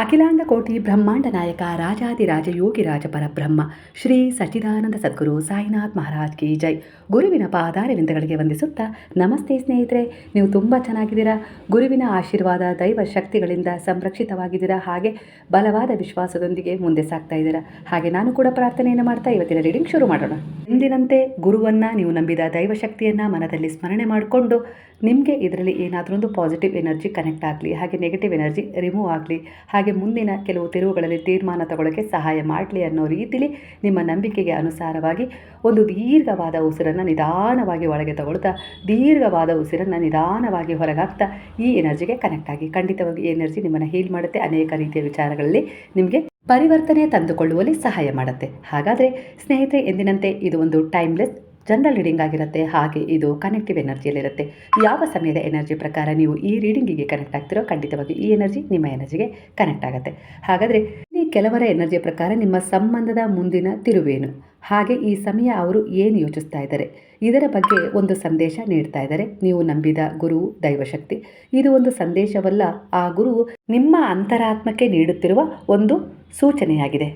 ಅಖಿಲಾಂಡ ಕೋಟಿ ಬ್ರಹ್ಮಾಂಡ ನಾಯಕ ರಾಜಾದಿರಾಜ ಯೋಗಿರಾಜ ಪರಬ್ರಹ್ಮ ಶ್ರೀ ಸಚ್ಚಿದಾನಂದ ಸದ್ಗುರು ಸಾಯಿನಾಥ್ ಮಹಾರಾಜ್ ಕಿ ಜೈ. ಗುರುವಿನ ಪಾದಾರವಿಂದಗಳಿಗೆ ವಂದಿಸುತ್ತಾ ನಮಸ್ತೆ ಸ್ನೇಹಿತರೆ, ನೀವು ತುಂಬ ಚೆನ್ನಾಗಿದ್ದೀರಾ. ಗುರುವಿನ ಆಶೀರ್ವಾದ ದೈವ ಶಕ್ತಿಗಳಿಂದ ಸಂರಕ್ಷಿತವಾಗಿದ್ದೀರಾ. ಹಾಗೆ ಬಲವಾದ ವಿಶ್ವಾಸದೊಂದಿಗೆ ಮುಂದೆ ಸಾಗ್ತಾ ಇದ್ದೀರಾ. ಹಾಗೆ ನಾನು ಕೂಡ ಪ್ರಾರ್ಥನೆಯನ್ನು ಮಾಡ್ತಾ ಇವತ್ತಿನ ರೀಡಿಂಗ್ ಶುರು ಮಾಡೋಣ. ಎಂದಿನಂತೆ ಗುರುವನ್ನು ನೀವು ನಂಬಿದ ದೈವಶಕ್ತಿಯನ್ನು ಮನದಲ್ಲಿ ಸ್ಮರಣೆ ಮಾಡಿಕೊಂಡು ನಿಮಗೆ ಇದರಲ್ಲಿ ಏನಾದರೂ ಒಂದು ಪಾಸಿಟಿವ್ ಎನರ್ಜಿ ಕನೆಕ್ಟ್ ಆಗಲಿ, ಹಾಗೆ ನೆಗೆಟಿವ್ ಎನರ್ಜಿ ರಿಮೂವ್ ಆಗಲಿ, ಹಾಗೆ ಮುಂದಿನ ಕೆಲವು ತಿರುವುಗಳಲ್ಲಿ ತೀರ್ಮಾನ ತಗೊಳ್ಳೋಕ್ಕೆ ಸಹಾಯ ಮಾಡಲಿ ಅನ್ನೋ ರೀತಿಲಿ ನಿಮ್ಮ ನಂಬಿಕೆಗೆ ಅನುಸಾರವಾಗಿ ಒಂದು ದೀರ್ಘವಾದ ಉಸಿರನ್ನು ನಿಧಾನವಾಗಿ ಒಳಗೆ ತಗೊಳ್ತಾ ದೀರ್ಘವಾದ ಉಸಿರನ್ನು ನಿಧಾನವಾಗಿ ಹೊರಗಾಗ್ತಾ ಈ ಎನರ್ಜಿಗೆ ಕನೆಕ್ಟ್ ಆಗಿ. ಖಂಡಿತವಾಗಿ ಈ ಎನರ್ಜಿ ನಿಮ್ಮನ್ನು ಹೀಲ್ ಮಾಡುತ್ತೆ, ಅನೇಕ ರೀತಿಯ ವಿಚಾರಗಳಲ್ಲಿ ನಿಮಗೆ ಪರಿವರ್ತನೆ ತಂದುಕೊಳ್ಳುವಲ್ಲಿ ಸಹಾಯ ಮಾಡುತ್ತೆ. ಹಾಗಾದರೆ ಸ್ನೇಹಿತರೆ, ಎಂದಿನಂತೆ ಇದು ಒಂದು ಟೈಮ್ಲೆಸ್ ಜನರಲ್ ರೀಡಿಂಗ್ ಆಗಿರುತ್ತೆ. ಹಾಗೆ ಇದು ಕನೆಕ್ಟಿವ್ ಎನರ್ಜಿಯಲ್ಲಿರುತ್ತೆ. ಯಾವ ಸಮಯದ ಎನರ್ಜಿ ಪ್ರಕಾರ ನೀವು ಈ ರೀಡಿಂಗಿಗೆ ಕನೆಕ್ಟ್ ಆಗ್ತಿರೋ ಖಂಡಿತವಾಗಿ ಈ ಎನರ್ಜಿ ನಿಮ್ಮ ಎನರ್ಜಿಗೆ ಕನೆಕ್ಟ್ ಆಗುತ್ತೆ. ಹಾಗಾದರೆ ಈ ಕೆಲವರ ಎನರ್ಜಿ ಪ್ರಕಾರ ನಿಮ್ಮ ಸಂಬಂಧದ ಮುಂದಿನ ತಿರುವೇನು, ಹಾಗೆ ಈ ಸಮಯ ಅವರು ಏನು ಯೋಚಿಸ್ತಾ ಇದ್ದಾರೆ, ಇದರ ಬಗ್ಗೆ ಒಂದು ಸಂದೇಶ ನೀಡ್ತಾ ಇದ್ದಾರೆ. ನೀವು ನಂಬಿದ ಗುರು ದೈವಶಕ್ತಿ, ಇದು ಒಂದು ಸಂದೇಶವಲ್ಲ, ಆ ಗುರು ನಿಮ್ಮ ಅಂತರಾತ್ಮಕ್ಕೆ ನೀಡುತ್ತಿರುವ ಒಂದು ಸೂಚನೆಯಾಗಿದೆ.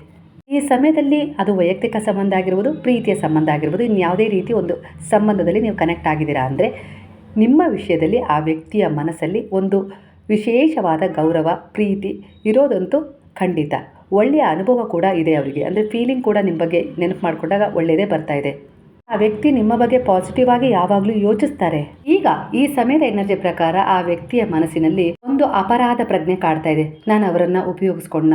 ಈ ಸಮಯದಲ್ಲಿ ಅದು ವೈಯಕ್ತಿಕ ಸಂಬಂಧ ಆಗಿರ್ಬೋದು, ಪ್ರೀತಿಯ ಸಂಬಂಧ ಆಗಿರ್ಬೋದು, ಇನ್ಯಾವುದೇ ರೀತಿ ಒಂದು ಸಂಬಂಧದಲ್ಲಿ ನೀವು ಕನೆಕ್ಟ್ ಆಗಿದ್ದೀರಾ ಅಂದರೆ ನಿಮ್ಮ ವಿಷಯದಲ್ಲಿ ಆ ವ್ಯಕ್ತಿಯ ಮನಸ್ಸಲ್ಲಿ ಒಂದು ವಿಶೇಷವಾದ ಗೌರವ ಪ್ರೀತಿ ಇರೋದಂತೂ ಖಂಡಿತ. ಒಳ್ಳೆಯ ಅನುಭವ ಕೂಡ ಇದೆ ಅವರಿಗೆ, ಅಂದರೆ ಫೀಲಿಂಗ್ ಕೂಡ ನಿಮ್ಮ ಬಗ್ಗೆ ನೆನಪು ಮಾಡಿಕೊಂಡಾಗ ಒಳ್ಳೆಯದೇ ಬರ್ತಾ ಇದೆ. ಆ ವ್ಯಕ್ತಿ ನಿಮ್ಮ ಬಗ್ಗೆ ಪಾಸಿಟಿವ್ ಆಗಿ ಯಾವಾಗಲೂ ಯೋಚಿಸ್ತಾರೆ. ಈಗ ಈ ಸಮಯದ ಎನರ್ಜಿ ಪ್ರಕಾರ ಆ ವ್ಯಕ್ತಿಯ ಮನಸ್ಸಿನಲ್ಲಿ ಒಂದು ಅಪರಾಧ ಪ್ರಜ್ಞೆ ಕಾಡ್ತಾ ಇದೆ. ನಾನು ಅವರನ್ನು ಉಪಯೋಗಿಸ್ಕೊಂಡ,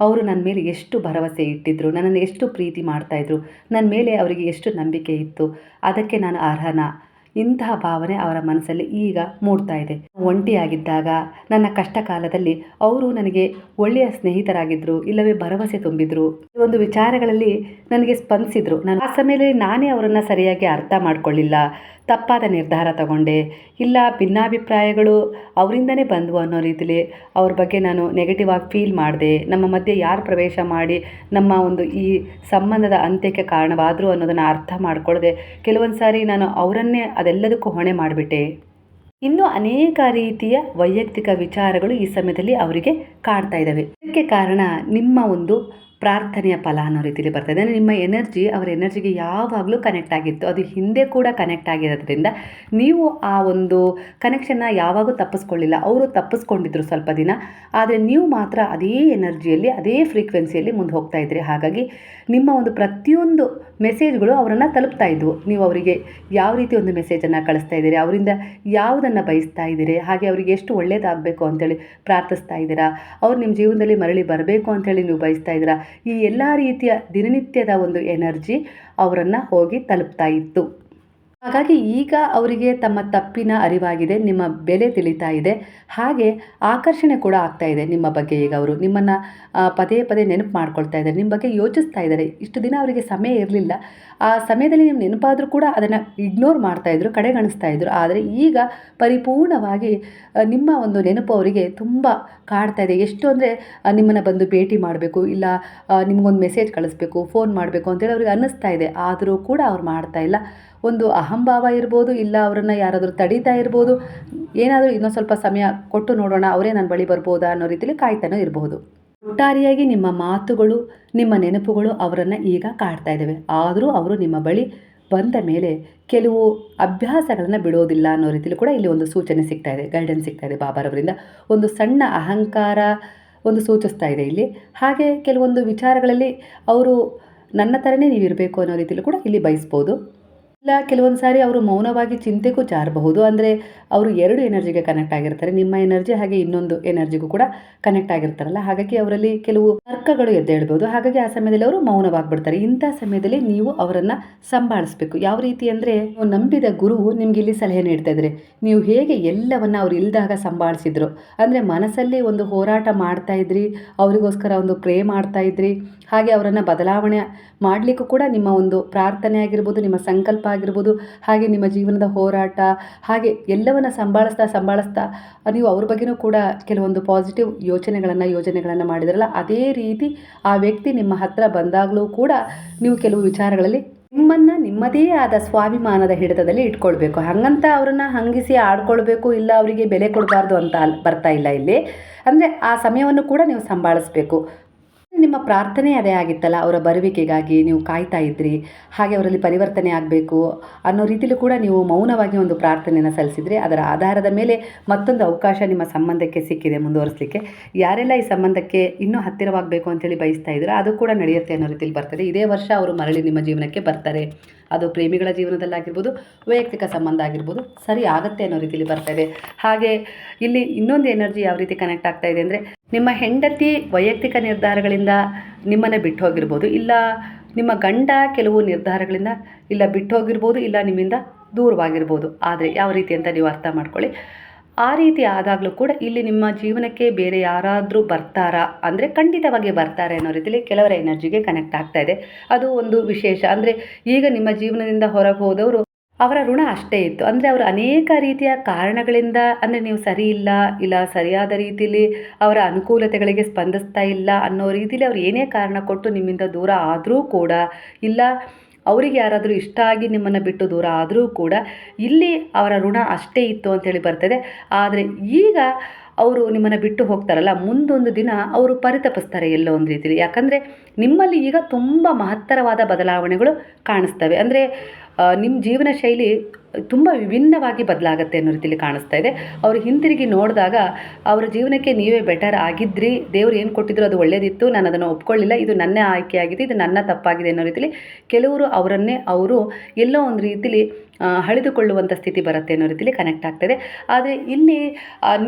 ಅವರು ನನ್ನ ಮೇಲೆ ಎಷ್ಟು ಭರವಸೆ ಇಟ್ಟಿದ್ರು, ನನ್ನನ್ನು ಎಷ್ಟು ಪ್ರೀತಿ ಮಾಡ್ತಾಯಿದ್ರು, ನನ್ನ ಮೇಲೆ ಅವರಿಗೆ ಎಷ್ಟು ನಂಬಿಕೆ ಇತ್ತು, ಅದಕ್ಕೆ ನಾನು ಅರ್ಹನಾ, ಇಂತಹ ಭಾವನೆ ಅವರ ಮನಸ್ಸಲ್ಲಿ ಈಗ ಮೂಡ್ತಾ ಇದೆ. ಒಂಟಿಯಾಗಿದ್ದಾಗ ನನ್ನ ಕಷ್ಟ ಕಾಲದಲ್ಲಿ ಅವರು ನನಗೆ ಒಳ್ಳೆಯ ಸ್ನೇಹಿತರಾಗಿದ್ದರು, ಇಲ್ಲವೇ ಭರವಸೆ ತುಂಬಿದ್ರು, ಈ ಒಂದು ವಿಚಾರಗಳಲ್ಲಿ ನನಗೆ ಸ್ಪಂದಿಸಿದ್ರು. ನಾನು ಆ ಸಮಯದಲ್ಲಿ ನಾನೇ ಅವರನ್ನು ಸರಿಯಾಗಿ ಅರ್ಥ ಮಾಡ್ಕೊಳ್ಳಿಲ್ಲ, ತಪ್ಪಾದ ನಿರ್ಧಾರ ತಗೊಂಡೆ, ಇಲ್ಲ ಭಿನ್ನಾಭಿಪ್ರಾಯಗಳು ಅವರಿಂದನೇ ಬಂದವು ಅನ್ನೋ ರೀತಿಲಿ ಅವ್ರ ಬಗ್ಗೆ ನಾನು ನೆಗೆಟಿವ್ ಆಗಿ ಫೀಲ್ ಮಾಡಿದೆ. ನಮ್ಮ ಮಧ್ಯೆ ಯಾರು ಪ್ರವೇಶ ಮಾಡಿ ನಮ್ಮ ಒಂದು ಈ ಸಂಬಂಧದ ಅಂತ್ಯಕ್ಕೆ ಕಾರಣವಾದರು ಅನ್ನೋದನ್ನು ಅರ್ಥ ಮಾಡ್ಕೊಳ್ಳದೆ ಕೆಲವೊಂದು ಸಾರಿ ನಾನು ಅವರನ್ನೇ ಅದೆಲ್ಲದಕ್ಕೂ ಹೊಣೆ ಮಾಡಿಬಿಟ್ಟೆ. ಇನ್ನೂ ಅನೇಕ ರೀತಿಯ ವೈಯಕ್ತಿಕ ವಿಚಾರಗಳು ಈ ಸಮಯದಲ್ಲಿ ಅವರಿಗೆ ಕಾಡ್ತಾ ಇದ್ದಾವೆ. ಇದಕ್ಕೆ ಕಾರಣ ನಿಮ್ಮ ಒಂದು ಪ್ರಾರ್ಥನೆಯ ಫಲ ಅನ್ನೋ ರೀತಿಯಲ್ಲಿ ಬರ್ತದೆ. ಅಂದರೆ ನಿಮ್ಮ ಎನರ್ಜಿ ಅವರ ಎನರ್ಜಿಗೆ ಯಾವಾಗಲೂ ಕನೆಕ್ಟ್ ಆಗಿತ್ತು, ಅದು ಹಿಂದೆ ಕೂಡ ಕನೆಕ್ಟ್ ಆಗಿರೋದ್ರಿಂದ ನೀವು ಆ ಒಂದು ಕನೆಕ್ಷನ್ನ ಯಾವಾಗೂ ತಪ್ಪಿಸ್ಕೊಳ್ಳಿಲ್ಲ. ಅವರು ತಪ್ಪಿಸ್ಕೊಂಡಿದ್ರು ಸ್ವಲ್ಪ ದಿನ, ಆದರೆ ನೀವು ಮಾತ್ರ ಅದೇ ಎನರ್ಜಿಯಲ್ಲಿ ಅದೇ ಫ್ರೀಕ್ವೆನ್ಸಿಯಲ್ಲಿ ಮುಂದೆ ಹೋಗ್ತಾ ಇದ್ರಿ. ಹಾಗಾಗಿ ನಿಮ್ಮ ಒಂದು ಪ್ರತಿಯೊಂದು ಮೆಸೇಜ್ಗಳು ಅವರನ್ನು ತಲುಪ್ತಾ ಇದ್ವು. ನೀವು ಅವರಿಗೆ ಯಾವ ರೀತಿ ಒಂದು ಮೆಸೇಜನ್ನು ಕಳಿಸ್ತಾ ಇದ್ದೀರಿ, ಅವರಿಂದ ಯಾವುದನ್ನು ಬಯಸ್ತಾ ಇದ್ದೀರಿ, ಹಾಗೆ ಅವರಿಗೆ ಎಷ್ಟು ಒಳ್ಳೆಯದಾಗಬೇಕು ಅಂಥೇಳಿ ಪ್ರಾರ್ಥಿಸ್ತಾ ಇದ್ದೀರಾ, ಅವ್ರು ನಿಮ್ಮ ಜೀವನದಲ್ಲಿ ಮರಳಿ ಬರಬೇಕು ಅಂಥೇಳಿ ನೀವು ಬಯಸ್ತಾ ಇದ್ದೀರಾ, ಈ ಎಲ್ಲ ರೀತಿಯ ದಿನನಿತ್ಯದ ಒಂದು ಎನರ್ಜಿ ಅವರನ್ನು ಹೋಗಿ ತಲುಪ್ತಾ ಇತ್ತು. ಹಾಗಾಗಿ ಈಗ ಅವರಿಗೆ ತಮ್ಮ ತಪ್ಪಿನ ಅರಿವಾಗಿದೆ, ನಿಮ್ಮ ಬೆಲೆ ತಿಳಿತಾ ಇದೆ, ಹಾಗೆ ಆಕರ್ಷಣೆ ಕೂಡ ಆಗ್ತಾ ಇದೆ ನಿಮ್ಮ ಬಗ್ಗೆ. ಈಗ ಅವರು ನಿಮ್ಮನ್ನು ಪದೇ ಪದೇ ನೆನಪು ಮಾಡ್ಕೊಳ್ತಾ ಇದ್ದಾರೆ, ನಿಮ್ಮ ಬಗ್ಗೆ ಯೋಚಿಸ್ತಾ ಇದ್ದಾರೆ. ಇಷ್ಟು ದಿನ ಅವರಿಗೆ ಸಮಯ ಇರಲಿಲ್ಲ, ಆ ಸಮಯದಲ್ಲಿ ನೀವು ನೆನಪಾದರೂ ಕೂಡ ಅದನ್ನು ಇಗ್ನೋರ್ ಮಾಡ್ತಾಯಿದ್ರು, ಕಡೆಗಣಿಸ್ತಾ ಇದ್ರು. ಆದರೆ ಈಗ ಪರಿಪೂರ್ಣವಾಗಿ ನಿಮ್ಮ ಒಂದು ನೆನಪು ಅವರಿಗೆ ತುಂಬ ಕಾಡ್ತಾ ಇದೆ. ಎಷ್ಟು ಅಂದರೆ ನಿಮ್ಮನ್ನು ಬಂದು ಭೇಟಿ ಮಾಡಬೇಕು, ಇಲ್ಲ ನಿಮಗೊಂದು ಮೆಸೇಜ್ ಕಳಿಸ್ಬೇಕು, ಫೋನ್ ಮಾಡಬೇಕು ಅಂತೇಳಿ ಅವ್ರಿಗೆ ಅನ್ನಿಸ್ತಾ ಇದೆ. ಆದರೂ ಕೂಡ ಅವ್ರು ಮಾಡ್ತಾ ಇಲ್ಲ. ಒಂದು ಅಹಂಭಾವ ಇರ್ಬೋದು, ಇಲ್ಲ ಅವರನ್ನು ಯಾರಾದರೂ ತಡೀತಾ ಇರ್ಬೋದು, ಏನಾದರೂ ಇನ್ನೊಂದು ಸ್ವಲ್ಪ ಸಮಯ ಕೊಟ್ಟು ನೋಡೋಣ, ಅವರೇ ನನ್ನ ಬಳಿ ಬರ್ಬೋದಾ ಅನ್ನೋ ರೀತಿಯಲ್ಲಿ ಕಾಯ್ತಾನೂ ಇರಬಹುದು. ಒಟ್ಟಾರೆಯಾಗಿ ನಿಮ್ಮ ಮಾತುಗಳು, ನಿಮ್ಮ ನೆನಪುಗಳು ಅವರನ್ನು ಈಗ ಕಾಡ್ತಾ ಇದ್ದಾವೆ. ಆದರೂ ಅವರು ನಿಮ್ಮ ಬಳಿ ಬಂದ ಮೇಲೆ ಕೆಲವು ಅಭ್ಯಾಸಗಳನ್ನು ಬಿಡೋದಿಲ್ಲ ಅನ್ನೋ ರೀತಿಯಲ್ಲಿ ಕೂಡ ಇಲ್ಲಿ ಒಂದು ಸೂಚನೆ ಸಿಗ್ತಾ ಇದೆ, ಗೈಡೆನ್ಸ್ ಸಿಗ್ತಾ ಇದೆ ಬಾಬಾರವರಿಂದ. ಒಂದು ಸಣ್ಣ ಅಹಂಕಾರ ಒಂದು ಸೂಚಿಸ್ತಾ ಇದೆ ಇಲ್ಲಿ. ಹಾಗೆ ಕೆಲವೊಂದು ವಿಚಾರಗಳಲ್ಲಿ ಅವರು ನನ್ನ ಥರನೇ ನೀವು ಇರಬೇಕು ಅನ್ನೋ ರೀತಿಯಲ್ಲಿ ಕೂಡ ಇಲ್ಲಿ ಬಯಸ್ಬೋದು. ಇಲ್ಲ ಕೆಲವೊಂದು ಸಾರಿ ಅವರು ಮೌನವಾಗಿ ಚಿಂತೆಗೂ ಜಾರಬಹುದು. ಅಂದರೆ ಅವರು ಎರಡು ಎನರ್ಜಿಗೆ ಕನೆಕ್ಟ್ ಆಗಿರ್ತಾರೆ, ನಿಮ್ಮ ಎನರ್ಜಿ ಹಾಗೆ ಇನ್ನೊಂದು ಎನರ್ಜಿಗೂ ಕೂಡ ಕನೆಕ್ಟ್ ಆಗಿರ್ತಾರಲ್ಲ. ಹಾಗಾಗಿ ಅವರಲ್ಲಿ ಕೆಲವು ತರ್ಕಗಳು ಎದ್ದೇಳ್ಬೋದು. ಹಾಗಾಗಿ ಆ ಸಮಯದಲ್ಲಿ ಅವರು ಮೌನವಾಗಿಬಿಡ್ತಾರೆ. ಇಂಥ ಸಮಯದಲ್ಲಿ ನೀವು ಅವರನ್ನು ಸಂಭಾಳಿಸ್ಬೇಕು. ಯಾವ ರೀತಿ ಅಂದರೆ, ನಂಬಿದ ಗುರು ನಿಮ್ಗೆ ಇಲ್ಲಿ ಸಲಹೆ ನೀಡ್ತಾ ಇದ್ದಾರೆ. ನೀವು ಹೇಗೆ ಎಲ್ಲವನ್ನು ಅವ್ರು ಇಲ್ದಾಗ ಸಂಭಾಳಿಸಿದ್ರು, ಅಂದರೆ ಮನಸ್ಸಲ್ಲಿ ಒಂದು ಹೋರಾಟ ಮಾಡ್ತಾ ಇದ್ರಿ, ಅವರಿಗೋಸ್ಕರ ಒಂದು ಪ್ರೇ ಮಾಡ್ತಾ ಇದ್ರಿ, ಹಾಗೆ ಅವರನ್ನು ಬದಲಾವಣೆ ಮಾಡಲಿಕ್ಕೂ ಕೂಡ ನಿಮ್ಮ ಒಂದು ಪ್ರಾರ್ಥನೆ ಆಗಿರ್ಬೋದು, ನಿಮ್ಮ ಸಂಕಲ್ಪ ಆಗಿರ್ಬೋದು, ಹಾಗೆ ನಿಮ್ಮ ಜೀವನದ ಹೋರಾಟ, ಹಾಗೆ ಎಲ್ಲವನ್ನು ಸಂಭಾಳಿಸ್ತಾ ನೀವು ಅವ್ರ ಬಗ್ಗೆನೂ ಕೂಡ ಕೆಲವೊಂದು ಪಾಸಿಟಿವ್ ಯೋಜನೆಗಳನ್ನು ಮಾಡಿದ್ರಲ್ಲ, ಅದೇ ರೀತಿ ಆ ವ್ಯಕ್ತಿ ನಿಮ್ಮ ಹತ್ರ ಬಂದಾಗಲೂ ಕೂಡ ನೀವು ಕೆಲವು ವಿಚಾರಗಳಲ್ಲಿ ನಿಮ್ಮನ್ನು ನಿಮ್ಮದೇ ಆದ ಸ್ವಾಭಿಮಾನದ ಹಿಡಿತದಲ್ಲಿ ಇಟ್ಕೊಳ್ಬೇಕು. ಹಾಗಂತ ಅವ್ರನ್ನ ಹಂಗಿಸಿ ಆಡ್ಕೊಳ್ಬೇಕು, ಇಲ್ಲ ಅವರಿಗೆ ಬೆಲೆ ಕೊಡಬಾರ್ದು ಅಂತ ಬರ್ತಾ ಇಲ್ಲ ಇಲ್ಲಿ. ಅಂದರೆ ಆ ಸಮಯವನ್ನು ಕೂಡ ನೀವು ಸಂಭಾಳಿಸ್ಬೇಕು. ನಿಮ್ಮ ಪ್ರಾರ್ಥನೆ ಅದೇ ಆಗಿತ್ತಲ್ಲ, ಅವರ ಬರುವಿಕೆಗಾಗಿ ನೀವು ಕಾಯ್ತಾ ಇದ್ರಿ, ಹಾಗೆ ಅವರಲ್ಲಿ ಪರಿವರ್ತನೆ ಆಗಬೇಕು ಅನ್ನೋ ರೀತಿಲೂ ಕೂಡ ನೀವು ಮೌನವಾಗಿ ಒಂದು ಪ್ರಾರ್ಥನೆಯನ್ನು ಸಲ್ಲಿಸಿದ್ರಿ. ಅದರ ಆಧಾರದ ಮೇಲೆ ಮತ್ತೊಂದು ಅವಕಾಶ ನಿಮ್ಮ ಸಂಬಂಧಕ್ಕೆ ಸಿಕ್ಕಿದೆ ಮುಂದುವರಿಸಲಿಕ್ಕೆ. ಯಾರೆಲ್ಲ ಈ ಸಂಬಂಧಕ್ಕೆ ಇನ್ನೂ ಹತ್ತಿರವಾಗಬೇಕು ಅಂತೇಳಿ ಬಯಸ್ತಾ ಇದ್ದೀರಾ ಅದು ಕೂಡ ನಡೆಯುತ್ತೆ ಅನ್ನೋ ರೀತಿಯಲ್ಲಿ ಬರ್ತದೆ. ಇದೇ ವರ್ಷ ಅವರು ಮರಳಿ ನಿಮ್ಮ ಜೀವನಕ್ಕೆ ಬರ್ತಾರೆ. ಅದು ಪ್ರೇಮಿಗಳ ಜೀವನದಲ್ಲಾಗಿರ್ಬೋದು, ವೈಯಕ್ತಿಕ ಸಂಬಂಧ ಆಗಿರ್ಬೋದು, ಸರಿ ಆಗುತ್ತೆ ಅನ್ನೋ ರೀತಿಯಲ್ಲಿ ಬರ್ತಾ ಇದೆ. ಹಾಗೆ ಇಲ್ಲಿ ಇನ್ನೊಂದು ಎನರ್ಜಿ ಯಾವ ರೀತಿ ಕನೆಕ್ಟ್ ಆಗ್ತಾ ಇದೆ ಅಂದರೆ, ನಿಮ್ಮ ಹೆಂಡತಿ ವೈಯಕ್ತಿಕ ನಿರ್ಧಾರಗಳಿಂದ ನಿಮ್ಮನ್ನು ಬಿಟ್ಟು ಹೋಗಿರ್ಬೋದು, ಇಲ್ಲ ನಿಮ್ಮ ಗಂಡ ಕೆಲವು ನಿರ್ಧಾರಗಳಿಂದ ಇಲ್ಲ ಬಿಟ್ಟು ಹೋಗಿರ್ಬೋದು, ಇಲ್ಲ ನಿಮ್ಮಿಂದ ದೂರವಾಗಿರ್ಬೋದು. ಆದರೆ ಯಾವ ರೀತಿ ಅಂತ ನೀವು ಅರ್ಥ ಮಾಡ್ಕೊಳ್ಳಿ. ಆ ರೀತಿ ಆದಾಗಲೂ ಕೂಡ ಇಲ್ಲಿ ನಿಮ್ಮ ಜೀವನಕ್ಕೆ ಬೇರೆ ಯಾರಾದರೂ ಬರ್ತಾರಾ ಅಂದರೆ ಖಂಡಿತವಾಗಿ ಬರ್ತಾರೆ ಅನ್ನೋ ರೀತಿಯಲ್ಲಿ ಕೆಲವರ ಎನರ್ಜಿಗೆ ಕನೆಕ್ಟ್ ಆಗ್ತಾ ಇದೆ. ಅದು ಒಂದು ವಿಶೇಷ. ಅಂದರೆ ಈಗ ನಿಮ್ಮ ಜೀವನದಿಂದ ಹೊರಗೆ ಹೋದವರು ಅವರ ಋಣ ಅಷ್ಟೇ ಇತ್ತು. ಅಂದರೆ ಅವರು ಅನೇಕ ರೀತಿಯ ಕಾರಣಗಳಿಂದ, ಅಂದರೆ ನೀವು ಸರಿ ಇಲ್ಲ ಸರಿಯಾದ ರೀತಿಯಲ್ಲಿ ಅವರ ಅನುಕೂಲತೆಗಳಿಗೆ ಸ್ಪಂದಿಸ್ತಾ ಇಲ್ಲ ಅನ್ನೋ ರೀತಿಯಲ್ಲಿ ಅವ್ರು ಏನೇ ಕಾರಣ ಕೊಟ್ಟು ನಿಮ್ಮಿಂದ ದೂರ ಆದರೂ ಕೂಡ, ಇಲ್ಲ ಅವರಿಗೆ ಯಾರಾದರೂ ಇಷ್ಟ ಆಗಿ ನಿಮ್ಮನ್ನು ಬಿಟ್ಟು ದೂರ ಆದರೂ ಕೂಡ ಇಲ್ಲಿ ಅವರ ಋಣ ಅಷ್ಟೇ ಇತ್ತು ಅಂತೇಳಿ ಬರ್ತದೆ. ಆದರೆ ಈಗ ಅವರು ನಿಮ್ಮನ್ನು ಬಿಟ್ಟು ಹೋಗ್ತಾರಲ್ಲ, ಮುಂದೊಂದು ದಿನ ಅವರು ಪರಿತಪಿಸ್ತಾರೆ ಎಲ್ಲೋ ಒಂದು ರೀತಿಯಲ್ಲಿ. ಯಾಕಂದರೆ ನಿಮ್ಮಲ್ಲಿ ಈಗ ತುಂಬ ಮಹತ್ತರವಾದ ಬದಲಾವಣೆಗಳು ಕಾಣಿಸ್ತವೆ. ಅಂದರೆ ನಿಮ್ಮ ಜೀವನ ಶೈಲಿ ತುಂಬ ವಿಭಿನ್ನವಾಗಿ ಬದಲಾಗುತ್ತೆ ಅನ್ನೋ ರೀತಿಯಲ್ಲಿ ಕಾಣಿಸ್ತಾ ಇದೆ. ಅವರು ಹಿಂತಿರುಗಿ ನೋಡಿದಾಗ ಅವರ ಜೀವನಕ್ಕೆ ನೀವೇ ಬೆಟರ್ ಆಗಿದ್ರಿ, ದೇವರು ಏನು ಕೊಟ್ಟಿದ್ರು ಅದು ಒಳ್ಳೆಯದಿತ್ತು, ನಾನು ಅದನ್ನು ಒಪ್ಕೊಳ್ಳಿಲ್ಲ, ಇದು ನನ್ನ ಆಯ್ಕೆಯಾಗಿದೆ, ಇದು ನನ್ನ ತಪ್ಪಾಗಿದೆ ಅನ್ನೋ ರೀತಿಯಲ್ಲಿ ಕೆಲವರು ಅವರನ್ನೇ ಅವರು ಎಲ್ಲೋ ಒಂದು ರೀತಿಯಲ್ಲಿ ಹಳಿದುಕೊಳ್ಳುವಂಥ ಸ್ಥಿತಿ ಬರುತ್ತೆ ಅನ್ನೋ ರೀತಿಯಲ್ಲಿ ಕನೆಕ್ಟ್ ಆಗ್ತದೆ. ಆದರೆ ಇಲ್ಲಿ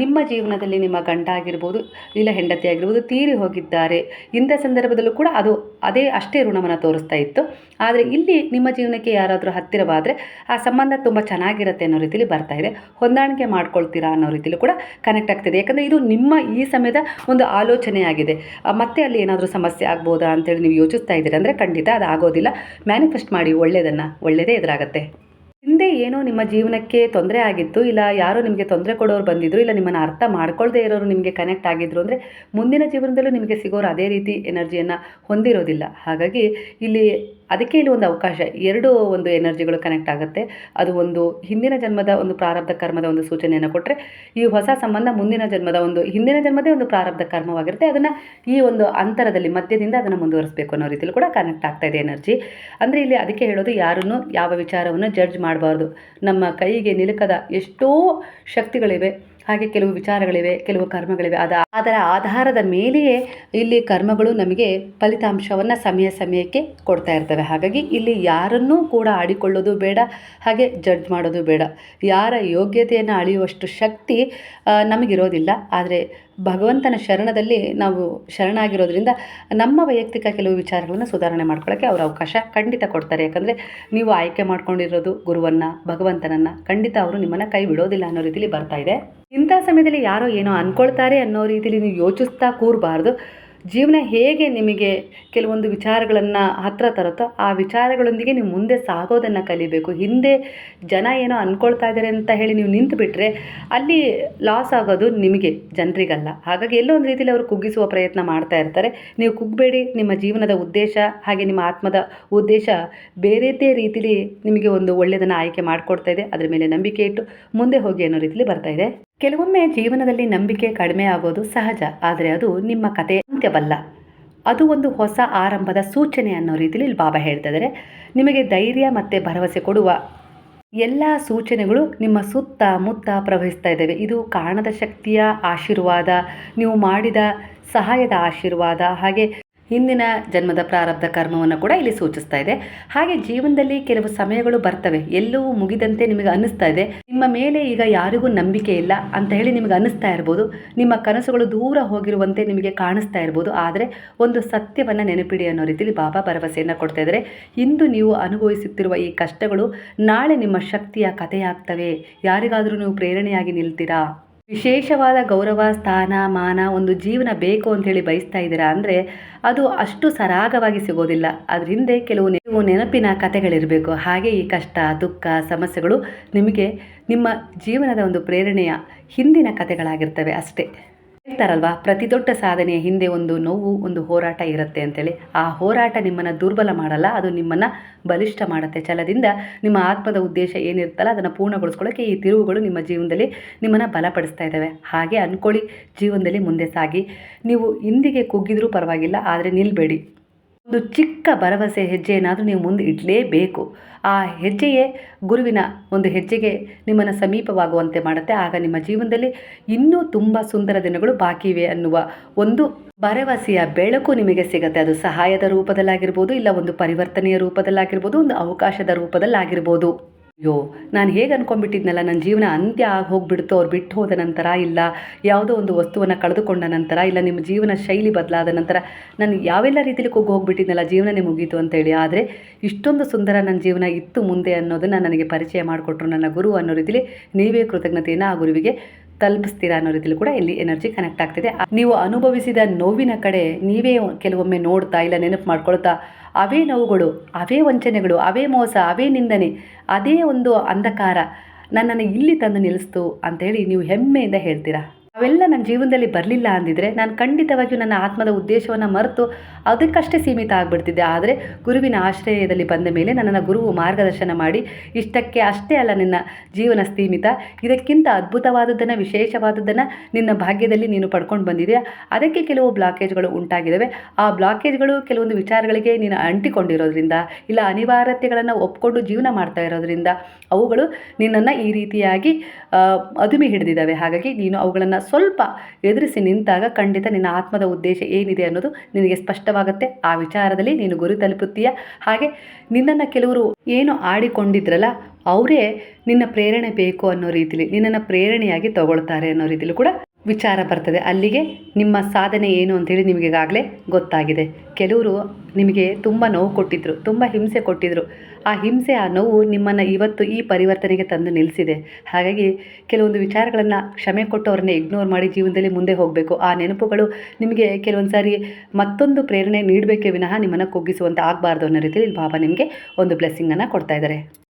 ನಿಮ್ಮ ಜೀವನದಲ್ಲಿ ನಿಮ್ಮ ಗಂಡ ಆಗಿರ್ಬೋದು, ಇಲ್ಲ ಹೆಂಡತಿ ಆಗಿರ್ಬೋದು ತೀರಿ ಹೋಗಿದ್ದಾರೆ. ಇಂಥ ಸಂದರ್ಭದಲ್ಲೂ ಕೂಡ ಅದೇ ಅಷ್ಟೇ ಋಣವನ್ನು ತೋರಿಸ್ತಾ ಇತ್ತು. ಆದರೆ ಇಲ್ಲಿ ನಿಮ್ಮ ಜೀವನಕ್ಕೆ ಯಾರಾದರೂ ಹತ್ತಿರವಾದರೆ ಆ ಸಂಬಂಧ ತುಂಬ ಚೆನ್ನಾಗಿರುತ್ತೆ ಅನ್ನೋ ರೀತಿಯಲ್ಲಿ ಬರ್ತಾ ಇದೆ. ಹೊಂದಾಣಿಕೆ ಮಾಡ್ಕೊಳ್ತೀರಾ ಅನ್ನೋ ರೀತಿಯಲ್ಲೂ ಕೂಡ ಕನೆಕ್ಟ್ ಆಗ್ತಿದೆ. ಯಾಕಂದರೆ ಇದು ನಿಮ್ಮ ಈ ಸಮಯದ ಒಂದು ಆಲೋಚನೆ ಆಗಿದೆ. ಮತ್ತೆ ಅಲ್ಲಿ ಏನಾದರೂ ಸಮಸ್ಯೆ ಆಗ್ಬೋದಾ ಅಂತೇಳಿ ನೀವು ಯೋಚಿಸ್ತಾ ಇದ್ದೀರಿ ಅಂದರೆ ಖಂಡಿತ ಅದು ಆಗೋದಿಲ್ಲ. ಮ್ಯಾನಿಫೆಸ್ಟ್ ಮಾಡಿ ಒಳ್ಳೆಯದೇ ಎದುರಾಗುತ್ತೆ. ಹಿಂದೆ ಏನೋ ನಿಮ್ಮ ಜೀವನಕ್ಕೆ ತೊಂದರೆ ಆಗಿತ್ತು, ಇಲ್ಲ ಯಾರೋ ನಿಮಗೆ ತೊಂದರೆ ಕೊಡೋರು ಬಂದಿದ್ರು, ಇಲ್ಲ ನಿಮ್ಮನ್ನು ಅರ್ಥ ಮಾಡ್ಕೊಳ್ಳದೆ ಇರೋರು ನಿಮಗೆ ಕನೆಕ್ಟ್ ಆಗಿದ್ರು ಅಂದರೆ ಮುಂದಿನ ಜೀವನದಲ್ಲೂ ನಿಮಗೆ ಸಿಗೋರು ಅದೇ ರೀತಿ ಎನರ್ಜಿಯನ್ನು ಹೊಂದಿರೋದಿಲ್ಲ. ಹಾಗಾಗಿ ಇಲ್ಲಿ ಅದಕ್ಕೆ ಇಲ್ಲಿ ಒಂದು ಅವಕಾಶ, ಎರಡು ಒಂದು ಎನರ್ಜಿಗಳು ಕನೆಕ್ಟ್ ಆಗುತ್ತೆ. ಅದು ಒಂದು ಹಿಂದಿನ ಜನ್ಮದ ಒಂದು ಪ್ರಾರಬ್ಧ ಕರ್ಮದ ಒಂದು ಸೂಚನೆಯನ್ನು ಕೊಟ್ಟರೆ, ಈ ಹೊಸ ಸಂಬಂಧ ಮುಂದಿನ ಜನ್ಮದ ಹಿಂದಿನ ಜನ್ಮದೇ ಒಂದು ಪ್ರಾರಬ್ಧ ಕರ್ಮವಾಗಿರುತ್ತೆ. ಅದನ್ನು ಈ ಒಂದು ಅಂತರದಲ್ಲಿ ಮಧ್ಯದಿಂದ ಅದನ್ನು ಮುಂದುವರಿಸಬೇಕು ಅನ್ನೋ ರೀತಿಯಲ್ಲಿ ಕೂಡ ಕನೆಕ್ಟ್ ಆಗ್ತಾ ಇದೆ ಎನರ್ಜಿ. ಅಂದರೆ ಇಲ್ಲಿ ಅದಕ್ಕೆ ಹೇಳೋದು, ಯಾರನ್ನು ಯಾವ ವಿಚಾರವನ್ನು ಜಡ್ಜ್ ಮಾಡಬಾರ್ದು. ನಮ್ಮ ಕೈಗೆ ನಿಲುಕದ ಎಷ್ಟೋ ಶಕ್ತಿಗಳಿವೆ, ಹಾಗೆ ಕೆಲವು ವಿಚಾರಗಳಿವೆ, ಕೆಲವು ಕರ್ಮಗಳಿವೆ. ಅದರ ಆಧಾರದ ಮೇಲೆಯೇ ಇಲ್ಲಿ ಕರ್ಮಗಳು ನಮಗೆ ಫಲಿತಾಂಶವನ್ನು ಸಮಯಕ್ಕೆ ಕೊಡ್ತಾ ಇರ್ತವೆ. ಹಾಗಾಗಿ ಇಲ್ಲಿ ಯಾರನ್ನೂ ಕೂಡ ಆಡಿಕೊಳ್ಳೋದು ಬೇಡ, ಹಾಗೆ ಜಡ್ಜ್ ಮಾಡೋದು ಬೇಡ. ಯಾರ ಯೋಗ್ಯತೆಯನ್ನು ಅಳೆಯುವಷ್ಟು ಶಕ್ತಿ ನಮಗಿರೋದಿಲ್ಲ. ಆದರೆ ಭಗವಂತನ ಶರಣದಲ್ಲಿ ನಾವು ಶರಣಾಗಿರೋದ್ರಿಂದ ನಮ್ಮ ವೈಯಕ್ತಿಕ ಕೆಲವು ವಿಚಾರಗಳನ್ನು ಸುಧಾರಣೆ ಮಾಡ್ಕೊಳ್ಳೋಕ್ಕೆ ಅವರು ಅವಕಾಶ ಖಂಡಿತ ಕೊಡ್ತಾರೆ. ಯಾಕಂದರೆ ನೀವು ಆಯ್ಕೆ ಮಾಡ್ಕೊಂಡಿರೋದು ಗುರುವನ್ನು, ಭಗವಂತನನ್ನು. ಖಂಡಿತ ಅವರು ನಿಮ್ಮನ್ನು ಕೈ ಬಿಡೋದಿಲ್ಲ ಅನ್ನೋ ರೀತಿಯಲ್ಲಿ ಬರ್ತಾ ಇದೆ. ಇಂಥ ಸಮಯದಲ್ಲಿ ಯಾರೋ ಏನೋ ಅಂದ್ಕೊಳ್ತಾರೆ ಅನ್ನೋ ರೀತಿಯಲ್ಲಿ ನೀವು ಯೋಚಿಸ್ತಾ ಕೂರಬಾರ್ದು. ಜೀವನ ಹೇಗೆ ನಿಮಗೆ ಕೆಲವೊಂದು ವಿಚಾರಗಳನ್ನು ಹತ್ತಿರ ತರುತ್ತೋ ಆ ವಿಚಾರಗಳೊಂದಿಗೆ ನೀವು ಮುಂದೆ ಸಾಗೋದನ್ನು ಕಲಿಬೇಕು. ಹಿಂದೆ ಜನ ಏನೋ ಅಂದ್ಕೊಳ್ತಾ ಇದ್ದಾರೆ ಅಂತ ಹೇಳಿ ನೀವು ನಿಂತು ಬಿಟ್ಟರೆ ಅಲ್ಲಿ ಲಾಸ್ ಆಗೋದು ನಿಮಗೆ, ಜನರಿಗಲ್ಲ. ಹಾಗಾಗಿ ಎಲ್ಲೋ ಒಂದು ರೀತಿಯಲ್ಲಿ ಅವರು ಕುಗ್ಗಿಸುವ ಪ್ರಯತ್ನ ಮಾಡ್ತಾ ಇರ್ತಾರೆ. ನೀವು ಕುಗ್ಬೇಡಿ. ನಿಮ್ಮ ಜೀವನದ ಉದ್ದೇಶ ಹಾಗೆ ನಿಮ್ಮ ಆತ್ಮದ ಉದ್ದೇಶ ಬೇರೆದೇ ರೀತಿಯಲ್ಲಿ ನಿಮಗೆ ಒಂದು ಒಳ್ಳೆಯದನ್ನು ಆಯ್ಕೆ ಮಾಡಿಕೊಡ್ತಾ ಇದೆ. ಅದರ ಮೇಲೆ ನಂಬಿಕೆ ಇಟ್ಟು ಮುಂದೆ ಹೋಗಿ ಅನ್ನೋ ರೀತಿಯಲ್ಲಿ ಬರ್ತಾ ಇದೆ. ಕೆಲವೊಮ್ಮೆ ಜೀವನದಲ್ಲಿ ನಂಬಿಕೆ ಕಡಿಮೆ ಆಗೋದು ಸಹಜ. ಆದರೆ ಅದು ನಿಮ್ಮ ಕಥೆ ಅಂತ್ಯವಲ್ಲ, ಅದು ಒಂದು ಹೊಸ ಆರಂಭದ ಸೂಚನೆ ಅನ್ನೋ ರೀತಿಯಲ್ಲಿ ಇಲ್ಲಿ ಬಾಬಾ ಹೇಳ್ತಾ ಇದ್ದಾರೆ. ನಿಮಗೆ ಧೈರ್ಯ ಮತ್ತು ಭರವಸೆ ಕೊಡುವ ಎಲ್ಲ ಸೂಚನೆಗಳು ನಿಮ್ಮ ಸುತ್ತ ಮುತ್ತ ಪ್ರವಹಿಸ್ತಾ ಇದ್ದಾವೆ. ಇದು ಕಾರಣದ ಶಕ್ತಿಯ ಆಶೀರ್ವಾದ, ನೀವು ಮಾಡಿದ ಸಹಾಯದ ಆಶೀರ್ವಾದ, ಹಾಗೆ ಹಿಂದಿನ ಜನ್ಮದ ಪ್ರಾರಬ್ಧ ಕರ್ಮವನ್ನು ಕೂಡ ಇಲ್ಲಿ ಸೂಚಿಸ್ತಾ ಇದೆ. ಹಾಗೆ ಜೀವನದಲ್ಲಿ ಕೆಲವು ಸಮಯಗಳು ಬರ್ತವೆ, ಎಲ್ಲವೂ ಮುಗಿದಂತೆ ನಿಮಗೆ ಅನ್ನಿಸ್ತಾ ಇದೆ, ನಿಮ್ಮ ಮೇಲೆ ಈಗ ಯಾರಿಗೂ ನಂಬಿಕೆ ಇಲ್ಲ ಅಂತ ಹೇಳಿ ನಿಮಗೆ ಅನ್ನಿಸ್ತಾ ಇರ್ಬೋದು. ನಿಮ್ಮ ಕನಸುಗಳು ದೂರ ಹೋಗಿರುವಂತೆ ನಿಮಗೆ ಕಾಣಿಸ್ತಾ ಇರ್ಬೋದು. ಆದರೆ ಒಂದು ಸತ್ಯವನ್ನು ನೆನಪಿಡಿ ಅನ್ನೋ ರೀತಿಯಲ್ಲಿ ಬಾಬಾ ಭರವಸೆಯನ್ನು ಕೊಡ್ತಾ ಇದ್ದಾರೆ. ಇಂದು ನೀವು ಅನುಭವಿಸುತ್ತಿರುವ ಈ ಕಷ್ಟಗಳು ನಾಳೆ ನಿಮ್ಮ ಶಕ್ತಿಯ ಕಥೆಯಾಗ್ತವೆ. ಯಾರಿಗಾದರೂ ನೀವು ಪ್ರೇರಣೆಯಾಗಿ ನಿಲ್ತೀರಾ? ವಿಶೇಷವಾದ ಗೌರವ, ಸ್ಥಾನ, ಮಾನ, ಒಂದು ಜೀವನ ಬೇಕು ಅಂಥೇಳಿ ಬಯಸ್ತಾ ಇದ್ದೀರಾ ಅಂದರೆ ಅದು ಅಷ್ಟು ಸರಾಗವಾಗಿ ಸಿಗೋದಿಲ್ಲ. ಅದ್ರ ಹಿಂದೆ ಕೆಲವು ನೆನಪಿನ ಕಥೆಗಳಿರಬೇಕು. ಹಾಗೆ ಈ ಕಷ್ಟ, ದುಃಖ, ಸಮಸ್ಯೆಗಳು ನಿಮಗೆ ನಿಮ್ಮ ಜೀವನದ ಒಂದು ಪ್ರೇರಣೆಯ ಹಿಂದಿನ ಕಥೆಗಳಾಗಿರ್ತವೆ ಅಷ್ಟೇ. ಹೇಳ್ತಾರಲ್ವಾ, ಪ್ರತಿ ದೊಡ್ಡ ಸಾಧನೆಯ ಹಿಂದೆ ಒಂದು ನೋವು, ಒಂದು ಹೋರಾಟ ಇರುತ್ತೆ ಅಂತೇಳಿ. ಆ ಹೋರಾಟ ನಿಮ್ಮನ್ನು ದುರ್ಬಲ ಮಾಡಲ್ಲ, ಅದು ನಿಮ್ಮನ್ನು ಬಲಿಷ್ಠ ಮಾಡುತ್ತೆ. ಛಲದಿಂದ ನಿಮ್ಮ ಆತ್ಮದ ಉದ್ದೇಶ ಏನಿರುತ್ತಲ್ಲ ಅದನ್ನು ಪೂರ್ಣಗೊಳಿಸ್ಕೊಳ್ಳೋಕ್ಕೆ ಈ ತಿರುವುಗಳು ನಿಮ್ಮ ಜೀವನದಲ್ಲಿ ನಿಮ್ಮನ್ನು ಬಲಪಡಿಸ್ತಾ ಇದ್ದಾವೆ. ಹಾಗೆ ಅಂದ್ಕೊಳ್ಳಿ, ಜೀವನದಲ್ಲಿ ಮುಂದೆ ಸಾಗಿ. ನೀವು ಹಿಂದಿಗೆ ಕುಗ್ಗಿದ್ರೂ ಪರವಾಗಿಲ್ಲ, ಆದರೆ ನಿಲ್ಲಬೇಡಿ. ಒಂದು ಚಿಕ್ಕ ಭರವಸೆ ಹೆಜ್ಜೆ ಏನಾದರೂ ನೀವು ಮುಂದೆ ಇಡಲೇಬೇಕು. ಆ ಹೆಜ್ಜೆಯೇ ಗುರುವಿನ ಒಂದು ಹೆಜ್ಜೆಗೆ ನಿಮ್ಮನ್ನು ಸಮೀಪವಾಗುವಂತೆ ಮಾಡುತ್ತೆ. ಆಗ ನಿಮ್ಮ ಜೀವನದಲ್ಲಿ ಇನ್ನೂ ತುಂಬ ಸುಂದರ ದಿನಗಳು ಬಾಕಿ ಇವೆ ಅನ್ನುವ ಒಂದು ಭರವಸೆಯ ಬೆಳಕು ನಿಮಗೆ ಸಿಗುತ್ತೆ. ಅದು ಸಹಾಯದ ರೂಪದಲ್ಲಾಗಿರ್ಬೋದು, ಇಲ್ಲ ಒಂದು ಪರಿವರ್ತನೆಯ ರೂಪದಲ್ಲಾಗಿರ್ಬೋದು, ಒಂದು ಅವಕಾಶದ ರೂಪದಲ್ಲಾಗಿರ್ಬೋದು. ಅಯ್ಯೋ, ನಾನು ಹೇಗೆ ಅಂದ್ಕೊಂಡ್ಬಿಟ್ಟಿದ್ನಲ್ಲ, ನನ್ನ ಜೀವನ ಅಂತ್ಯ ಆಗಿ ಹೋಗ್ಬಿಡ್ತು ಅವ್ರು ಬಿಟ್ಟು ಹೋದ ನಂತರ, ಇಲ್ಲ ಯಾವುದೋ ಒಂದು ವಸ್ತುವನ್ನು ಕಳೆದುಕೊಂಡ ನಂತರ, ಇಲ್ಲ ನಿಮ್ಮ ಜೀವನ ಶೈಲಿ ಬದಲಾದ ನಂತರ ನಾನು ಯಾವೆಲ್ಲ ರೀತಿಯಲ್ಲಿ ಕುಗ್ಗಿ ಹೋಗ್ಬಿಟ್ಟಿದ್ನಲ್ಲ, ಜೀವನನೇ ಮುಗೀತು ಅಂತೇಳಿ. ಆದರೆ ಇಷ್ಟೊಂದು ಸುಂದರ ನನ್ನ ಜೀವನ ಇತ್ತು ಮುಂದೆ ಅನ್ನೋದನ್ನು ನನಗೆ ಪರಿಚಯ ಮಾಡಿಕೊಟ್ರು ನನ್ನ ಗುರು ಅನ್ನೋ ರೀತಿಯಲ್ಲಿ ನೀವೇ ಕೃತಜ್ಞತೆಯನ್ನು ಆ ಗುರುವಿಗೆ ತಲುಪಿಸ್ತೀರಾ ಅನ್ನೋ ರೀತಿಯಲ್ಲಿ ಕೂಡ ಇಲ್ಲಿ ಎನರ್ಜಿ ಕನೆಕ್ಟ್ ಆಗ್ತಿದೆ. ನೀವು ಅನುಭವಿಸಿದ ನೋವಿನ ಕಡೆ ನೀವೇ ಕೆಲವೊಮ್ಮೆ ನೋಡ್ತಾ, ಇಲ್ಲ ನೆನಪು ಮಾಡ್ಕೊಳ್ತಾ, ಅವೇ ನೋವುಗಳು, ಅವೇ ವಂಚನೆಗಳು, ಅವೇ ಮೋಸ, ಅವೇ ನಿಂದನೆ, ಅದೇ ಒಂದು ಅಂಧಕಾರ ನನ್ನನ್ನು ಇಲ್ಲಿ ತಂದು ನಿಲ್ಲಿಸ್ತು ಅಂಥೇಳಿ ನೀವು ಹೆಮ್ಮೆಯಿಂದ ಹೇಳ್ತೀರಾ. ಅವೆಲ್ಲ ನನ್ನ ಜೀವನದಲ್ಲಿ ಬರಲಿಲ್ಲ ಅಂದಿದ್ರೆ ನಾನು ಖಂಡಿತವಾಗಿಯೂ ನನ್ನ ಆತ್ಮದ ಉದ್ದೇಶವನ್ನು ಮರೆತು ಅದಕ್ಕಷ್ಟೇ ಸೀಮಿತ ಆಗಿಬಿಡ್ತಿದ್ದೆ. ಆದರೆ ಗುರುವಿನ ಆಶ್ರಯದಲ್ಲಿ ಬಂದ ಮೇಲೆ ನನ್ನನ್ನು ಗುರುವು ಮಾರ್ಗದರ್ಶನ ಮಾಡಿ, ಇಷ್ಟಕ್ಕೆ ಅಷ್ಟೇ ಅಲ್ಲ ನಿನ್ನ ಜೀವನ ಸೀಮಿತ, ಇದಕ್ಕಿಂತ ಅದ್ಭುತವಾದದ್ದನ್ನು, ವಿಶೇಷವಾದದ್ದನ್ನು ನಿನ್ನ ಭಾಗ್ಯದಲ್ಲಿ ನೀನು ಪಡ್ಕೊಂಡು ಬಂದಿದೆಯಾ. ಅದಕ್ಕೆ ಕೆಲವು ಬ್ಲಾಕೇಜ್ಗಳು ಉಂಟಾಗಿದ್ದಾವೆ. ಆ ಬ್ಲಾಕೇಜ್ಗಳು ಕೆಲವೊಂದು ವಿಚಾರಗಳಿಗೆ ನೀನು ಅಂಟಿಕೊಂಡಿರೋದ್ರಿಂದ, ಇಲ್ಲ ಅನಿವಾರ್ಯತೆಗಳನ್ನು ಒಪ್ಕೊಂಡು ಜೀವನ ಮಾಡ್ತಾ ಇರೋದ್ರಿಂದ ಅವುಗಳು ನಿನ್ನನ್ನು ಈ ರೀತಿಯಾಗಿ ಅದುಮಿ ಹಿಡಿದಿದ್ದಾವೆ. ಹಾಗಾಗಿ ನೀನು ಅವುಗಳನ್ನು ಸ್ವಲ್ಪ ಎದುರಿಸಿ ನಿಂತಾಗ ಖಂಡಿತ ನಿನ್ನ ಆತ್ಮದ ಉದ್ದೇಶ ಏನಿದೆ ಅನ್ನೋದು ನಿನಗೆ ಸ್ಪಷ್ಟವಾಗುತ್ತೆ. ಆ ವಿಚಾರದಲ್ಲಿ ನೀನು ಗುರಿ ತಲುಪುತ್ತೀಯ. ಹಾಗೆ ನಿನ್ನನ್ನು ಕೆಲವರು ಏನು ಆಡಿಕೊಂಡಿದ್ರಲ್ಲ, ಅವರೇ ನಿನ್ನ ಪ್ರೇರಣೆ ಬೇಕು ಅನ್ನೋ ರೀತಿಲಿ ನಿನ್ನನ್ನು ಪ್ರೇರಣೆಯಾಗಿ ತಗೊಳ್ತಾರೆ ಅನ್ನೋ ರೀತಿಲಿ ಕೂಡ ವಿಚಾರ ಬರ್ತದೆ. ಅಲ್ಲಿಗೆ ನಿಮ್ಮ ಸಾಧನೆ ಏನು ಅಂತೇಳಿ ನಿಮಗೆ ಈಗಾಗಲೇ ಗೊತ್ತಾಗಿದೆ. ಕೆಲವರು ನಿಮಗೆ ತುಂಬ ನೋವು ಕೊಟ್ಟಿದ್ದರು, ತುಂಬ ಹಿಂಸೆ ಕೊಟ್ಟಿದ್ದರು. ಆ ಹಿಂಸೆ, ಆ ನೋವು ನಿಮ್ಮನ್ನು ಇವತ್ತು ಈ ಪರಿವರ್ತನೆಗೆ ತಂದು ನಿಲ್ಲಿಸಿದೆ. ಹಾಗಾಗಿ ಕೆಲವೊಂದು ವಿಚಾರಗಳನ್ನು ಕ್ಷಮೆ ಕೊಟ್ಟು ಅವ್ರನ್ನ ಇಗ್ನೋರ್ ಮಾಡಿ ಜೀವನದಲ್ಲಿ ಮುಂದೆ ಹೋಗಬೇಕು. ಆ ನೆನಪುಗಳು ನಿಮಗೆ ಕೆಲವೊಂದು ಸಾರಿ ಮತ್ತೊಂದು ಪ್ರೇರಣೆ ನೀಡಬೇಕೇ ವಿನಃ ನಿಮ್ಮನ್ನು ಕುಗ್ಗಿಸುವಂತ ಆಗಬಾರ್ದು ಅನ್ನೋ ರೀತಿಯಲ್ಲಿ ಬಾಬಾ ನಿಮಗೆ ಒಂದು ಬ್ಲೆಸ್ಸಿಂಗನ್ನು ಕೊಡ್ತಾ ಇದ್ದಾರೆ.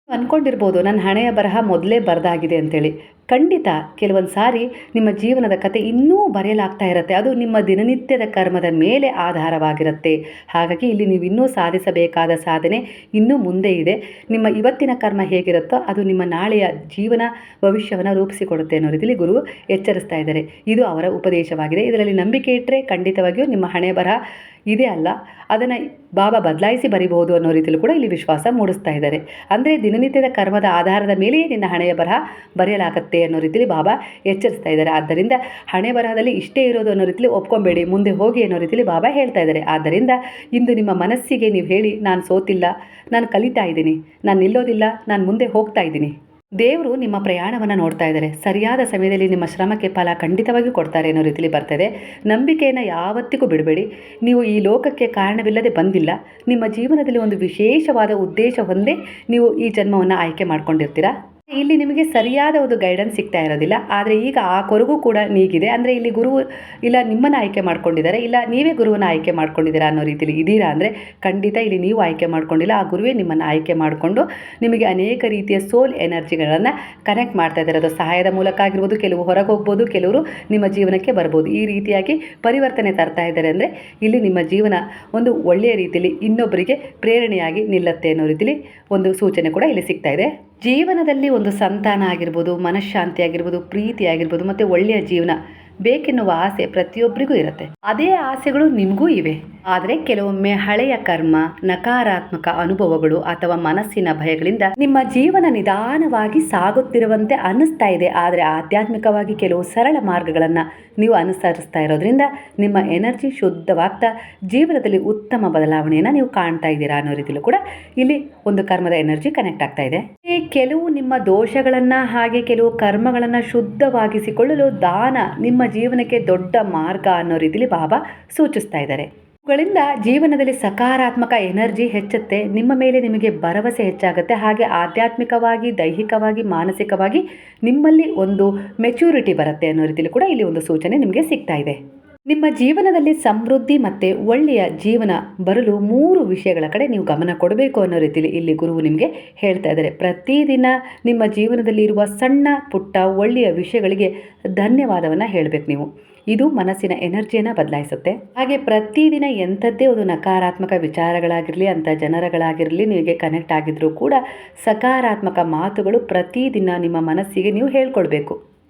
ಅಂದ್ಕೊಂಡಿರ್ಬೋದು ನನ್ನ ಹಣೆಯ ಬರಹ ಮೊದಲೇ ಬರೆದಾಗಿದೆ ಅಂತೇಳಿ. ಖಂಡಿತ ಕೆಲವೊಂದು ಸಾರಿ ನಿಮ್ಮ ಜೀವನದ ಕತೆ ಇನ್ನೂ ಬರೆಯಲಾಗ್ತಾ ಇರುತ್ತೆ. ಅದು ನಿಮ್ಮ ದಿನನಿತ್ಯದ ಕರ್ಮದ ಮೇಲೆ ಆಧಾರವಾಗಿರುತ್ತೆ. ಹಾಗಾಗಿ ಇಲ್ಲಿ ನೀವು ಇನ್ನೂ ಸಾಧಿಸಬೇಕಾದ ಸಾಧನೆ ಇನ್ನೂ ಮುಂದೆ ಇದೆ. ನಿಮ್ಮ ಇವತ್ತಿನ ಕರ್ಮ ಹೇಗಿರುತ್ತೋ ಅದು ನಿಮ್ಮ ನಾಳೆಯ ಜೀವನ ಭವಿಷ್ಯವನ್ನು ರೂಪಿಸಿಕೊಡುತ್ತೆ ಅನ್ನೋ ರೀತಿಯಲ್ಲಿ ಗುರು ಎಚ್ಚರಿಸ್ತಾ ಇದ್ದಾರೆ. ಇದು ಅವರ ಉಪದೇಶವಾಗಿದೆ. ಇದರಲ್ಲಿ ನಂಬಿಕೆ ಇಟ್ಟರೆ ಖಂಡಿತವಾಗಿಯೂ ನಿಮ್ಮ ಹಣೆ ಬರಹ ಇದೆ ಅಲ್ಲ, ಅದನ್ನು ಬಾಬಾ ಬದಲಾಯಿಸಿ ಬರಿಬಹುದು ಅನ್ನೋ ರೀತಿಯಲ್ಲೂ ಕೂಡ ಇಲ್ಲಿ ವಿಶ್ವಾಸ ಮೂಡಿಸ್ತಾ ಇದ್ದಾರೆ. ಅಂದರೆ ದಿನನಿತ್ಯದ ಕರ್ಮದ ಆಧಾರದ ಮೇಲೆಯೇ ನಿನ್ನ ಹಣೆಯ ಬರಹ ಬರೆಯಲಾಗತ್ತೆ ಅನ್ನೋ ರೀತಿಯಲ್ಲಿ ಬಾಬಾ ಎಚ್ಚರಿಸ್ತಾ ಇದ್ದಾರೆ. ಆದ್ದರಿಂದ ಹಣೆ ಬರಹದಲ್ಲಿ ಇಷ್ಟೇ ಇರೋದು ಅನ್ನೋ ರೀತಿಯಲ್ಲಿ ಒಪ್ಕೊಬೇಡಿ, ಮುಂದೆ ಹೋಗಿ ಅನ್ನೋ ರೀತಿಯಲ್ಲಿ ಬಾಬಾ ಹೇಳ್ತಾ ಇದ್ದಾರೆ. ಆದ್ದರಿಂದ ಇಂದು ನಿಮ್ಮ ಮನಸ್ಸಿಗೆ ನೀವು ಹೇಳಿ, ನಾನು ಸೋತಿಲ್ಲ, ನಾನು ಕಲಿತಾ ಇದ್ದೀನಿ, ನಾನು ನಿಲ್ಲೋದಿಲ್ಲ, ನಾನು ಮುಂದೆ ಹೋಗ್ತಾ ಇದ್ದೀನಿ. ದೇವರು ನಿಮ್ಮ ಪ್ರಯಾಣವನ್ನು ನೋಡ್ತಾ ಇದ್ದಾರೆ. ಸರಿಯಾದ ಸಮಯದಲ್ಲಿ ನಿಮ್ಮ ಶ್ರಮಕ್ಕೆ ಫಲ ಖಂಡಿತವಾಗಿಯೂ ಕೊಡ್ತಾರೆ ಅನ್ನೋ ರೀತಿಯಲ್ಲಿ ಬರ್ತದೆ. ನಂಬಿಕೆಯನ್ನು ಯಾವತ್ತಿಗೂ ಬಿಡಬೇಡಿ. ನೀವು ಈ ಲೋಕಕ್ಕೆ ಕಾರಣವಿಲ್ಲದೆ ಬಂದಿಲ್ಲ. ನಿಮ್ಮ ಜೀವನದಲ್ಲಿ ಒಂದು ವಿಶೇಷವಾದ ಉದ್ದೇಶ ಹೊಂದೇ ನೀವು ಈ ಜನ್ಮವನ್ನು ಆಯ್ಕೆ ಮಾಡ್ಕೊಂಡಿರ್ತೀರಾ. ಇಲ್ಲಿ ನಿಮಗೆ ಸರಿಯಾದ ಒಂದು ಗೈಡೆನ್ಸ್ ಸಿಗ್ತಾ ಇರೋದಿಲ್ಲ. ಆದರೆ ಈಗ ಆ ಕೊರಗೂ ಕೂಡ ನೀಗಿದೆ. ಅಂದರೆ ಇಲ್ಲಿ ಗುರು ಇಲ್ಲ ನಿಮ್ಮನ್ನು ಆಯ್ಕೆ ಮಾಡ್ಕೊಂಡಿದ್ದಾರೆ, ಇಲ್ಲ ನೀವೇ ಗುರುವನ್ನು ಆಯ್ಕೆ ಮಾಡ್ಕೊಂಡಿದ್ದೀರಾ ಅನ್ನೋ ರೀತಿಯಲ್ಲಿ ಇದ್ದೀರಾ ಅಂದರೆ ಖಂಡಿತ ಇಲ್ಲಿ ನೀವು ಆಯ್ಕೆ ಮಾಡ್ಕೊಂಡಿಲ್ಲ, ಆ ಗುರುವೇ ನಿಮ್ಮನ್ನು ಆಯ್ಕೆ ಮಾಡಿಕೊಂಡು ನಿಮಗೆ ಅನೇಕ ರೀತಿಯ ಸೋಲ್ ಎನರ್ಜಿಗಳನ್ನು ಕನೆಕ್ಟ್ ಮಾಡ್ತಾ ಇದ್ದಾರೆ. ಅದು ಸಹಾಯದ ಮೂಲಕ ಆಗಿರ್ಬೋದು, ಕೆಲವು ಹೊರಗೆ ಹೋಗ್ಬೋದು, ಕೆಲವರು ನಿಮ್ಮ ಜೀವನಕ್ಕೆ ಬರ್ಬೋದು. ಈ ರೀತಿಯಾಗಿ ಪರಿವರ್ತನೆ ತರ್ತಾ ಇದ್ದಾರೆ. ಅಂದರೆ ಇಲ್ಲಿ ನಿಮ್ಮ ಜೀವನ ಒಂದು ಒಳ್ಳೆಯ ರೀತಿಯಲ್ಲಿ ಇನ್ನೊಬ್ಬರಿಗೆ ಪ್ರೇರಣೆಯಾಗಿ ನಿಲ್ಲುತ್ತೆ ಅನ್ನೋ ರೀತಿಯಲ್ಲಿ ಒಂದು ಸೂಚನೆ ಕೂಡ ಇಲ್ಲಿ ಸಿಗ್ತಾ ಇದೆ. ಜೀವನದಲ್ಲಿ ಒಂದು ಸಂತಾನ ಆಗಿರ್ಬೋದು, ಮನಃಶಾಂತಿ ಆಗಿರ್ಬೋದು, ಪ್ರೀತಿ ಆಗಿರ್ಬೋದು, ಮತ್ತು ಒಳ್ಳೆಯ ಜೀವನ ಬೇಕೆನ್ನುವ ಆಸೆ ಪ್ರತಿಯೊಬ್ಬರಿಗೂ ಇರುತ್ತೆ. ಅದೇ ಆಸೆಗಳು ನಿಮಗೂ ಇವೆ. ಆದರೆ ಕೆಲವೊಮ್ಮೆ ಹಳೆಯ ಕರ್ಮ, ನಕಾರಾತ್ಮಕ ಅನುಭವಗಳು ಅಥವಾ ಮನಸ್ಸಿನ ಭಯಗಳಿಂದ ನಿಮ್ಮ ಜೀವನ ನಿಧಾನವಾಗಿ ಸಾಗುತ್ತಿರುವಂತೆ ಅನ್ನಿಸ್ತಾ ಇದೆ. ಆದರೆ ಆಧ್ಯಾತ್ಮಿಕವಾಗಿ ಕೆಲವು ಸರಳ ಮಾರ್ಗಗಳನ್ನು ನೀವು ಅನುಸರಿಸ್ತಾ ಇರೋದ್ರಿಂದ ನಿಮ್ಮ ಎನರ್ಜಿ ಶುದ್ಧವಾಗ್ತಾ ಜೀವನದಲ್ಲಿ ಉತ್ತಮ ಬದಲಾವಣೆಯನ್ನು ನೀವು ಕಾಣ್ತಾ ಇದ್ದೀರಾ ಅನ್ನೋ ರೀತಿಯಲ್ಲೂ ಕೂಡ ಇಲ್ಲಿ ಒಂದು ಕರ್ಮದ ಎನರ್ಜಿ ಕನೆಕ್ಟ್ ಆಗ್ತಾ ಇದೆ. ಕೆಲವು ನಿಮ್ಮ ದೋಷಗಳನ್ನು ಹಾಗೆ ಕೆಲವು ಕರ್ಮಗಳನ್ನು ಶುದ್ಧವಾಗಿಸಿಕೊಳ್ಳಲು ದಾನ ನಿಮ್ಮ ಜೀವನಕ್ಕೆ ದೊಡ್ಡ ಮಾರ್ಗ ಅನ್ನೋ ರೀತಿಯಲ್ಲಿ ಬಾಬಾ ಸೂಚಿಸ್ತಾ ಇದ್ದಾರೆ. ಇವುಗಳಿಂದ ಜೀವನದಲ್ಲಿ ಸಕಾರಾತ್ಮಕ ಎನರ್ಜಿ ಹೆಚ್ಚುತ್ತೆ. ನಿಮ್ಮ ಮೇಲೆ ನಿಮಗೆ ಭರವಸೆ ಹೆಚ್ಚಾಗುತ್ತೆ. ಹಾಗೆ ಆಧ್ಯಾತ್ಮಿಕವಾಗಿ, ದೈಹಿಕವಾಗಿ, ಮಾನಸಿಕವಾಗಿ ನಿಮ್ಮಲ್ಲಿ ಒಂದು ಮೆಚೂರಿಟಿ ಬರುತ್ತೆ ಅನ್ನೋ ರೀತಿಯಲ್ಲಿ ಕೂಡ ಇಲ್ಲಿ ಒಂದು ಸೂಚನೆ ನಿಮಗೆ ಸಿಗ್ತಾ ಇದೆ. ನಿಮ್ಮ ಜೀವನದಲ್ಲಿ ಸಮೃದ್ಧಿ ಮತ್ತು ಒಳ್ಳೆಯ ಜೀವನ ಬರಲು 3 ವಿಷಯಗಳ ಕಡೆ ನೀವು ಗಮನ ಕೊಡಬೇಕು ಅನ್ನೋ ರೀತಿಯಲ್ಲಿ ಇಲ್ಲಿ ಗುರುವು ನಿಮಗೆ ಹೇಳ್ತಾ ಇದ್ದಾರೆ. ಪ್ರತಿದಿನ ನಿಮ್ಮ ಜೀವನದಲ್ಲಿ ಇರುವ ಸಣ್ಣ ಪುಟ್ಟ ಒಳ್ಳೆಯ ವಿಷಯಗಳಿಗೆ ಧನ್ಯವಾದವನ್ನು ಹೇಳಬೇಕು ನೀವು. ಇದು ಮನಸ್ಸಿನ ಎನರ್ಜಿಯನ್ನು ಬದಲಾಯಿಸುತ್ತೆ. ಹಾಗೆ ಪ್ರತಿದಿನ ಎಂಥದ್ದೇ ಒಂದು ನಕಾರಾತ್ಮಕ ವಿಚಾರಗಳಾಗಿರಲಿ, ಅಂಥ ಜನರುಗಳಾಗಿರಲಿ ನಿಮಗೆ ಕನೆಕ್ಟ್ ಆಗಿದ್ರೂ ಕೂಡ ಸಕಾರಾತ್ಮಕ ಮಾತುಗಳು ಪ್ರತಿದಿನ ನಿಮ್ಮ ಮನಸ್ಸಿಗೆ ನೀವು ಹೇಳ್ಕೊಳ್ಬೇಕು.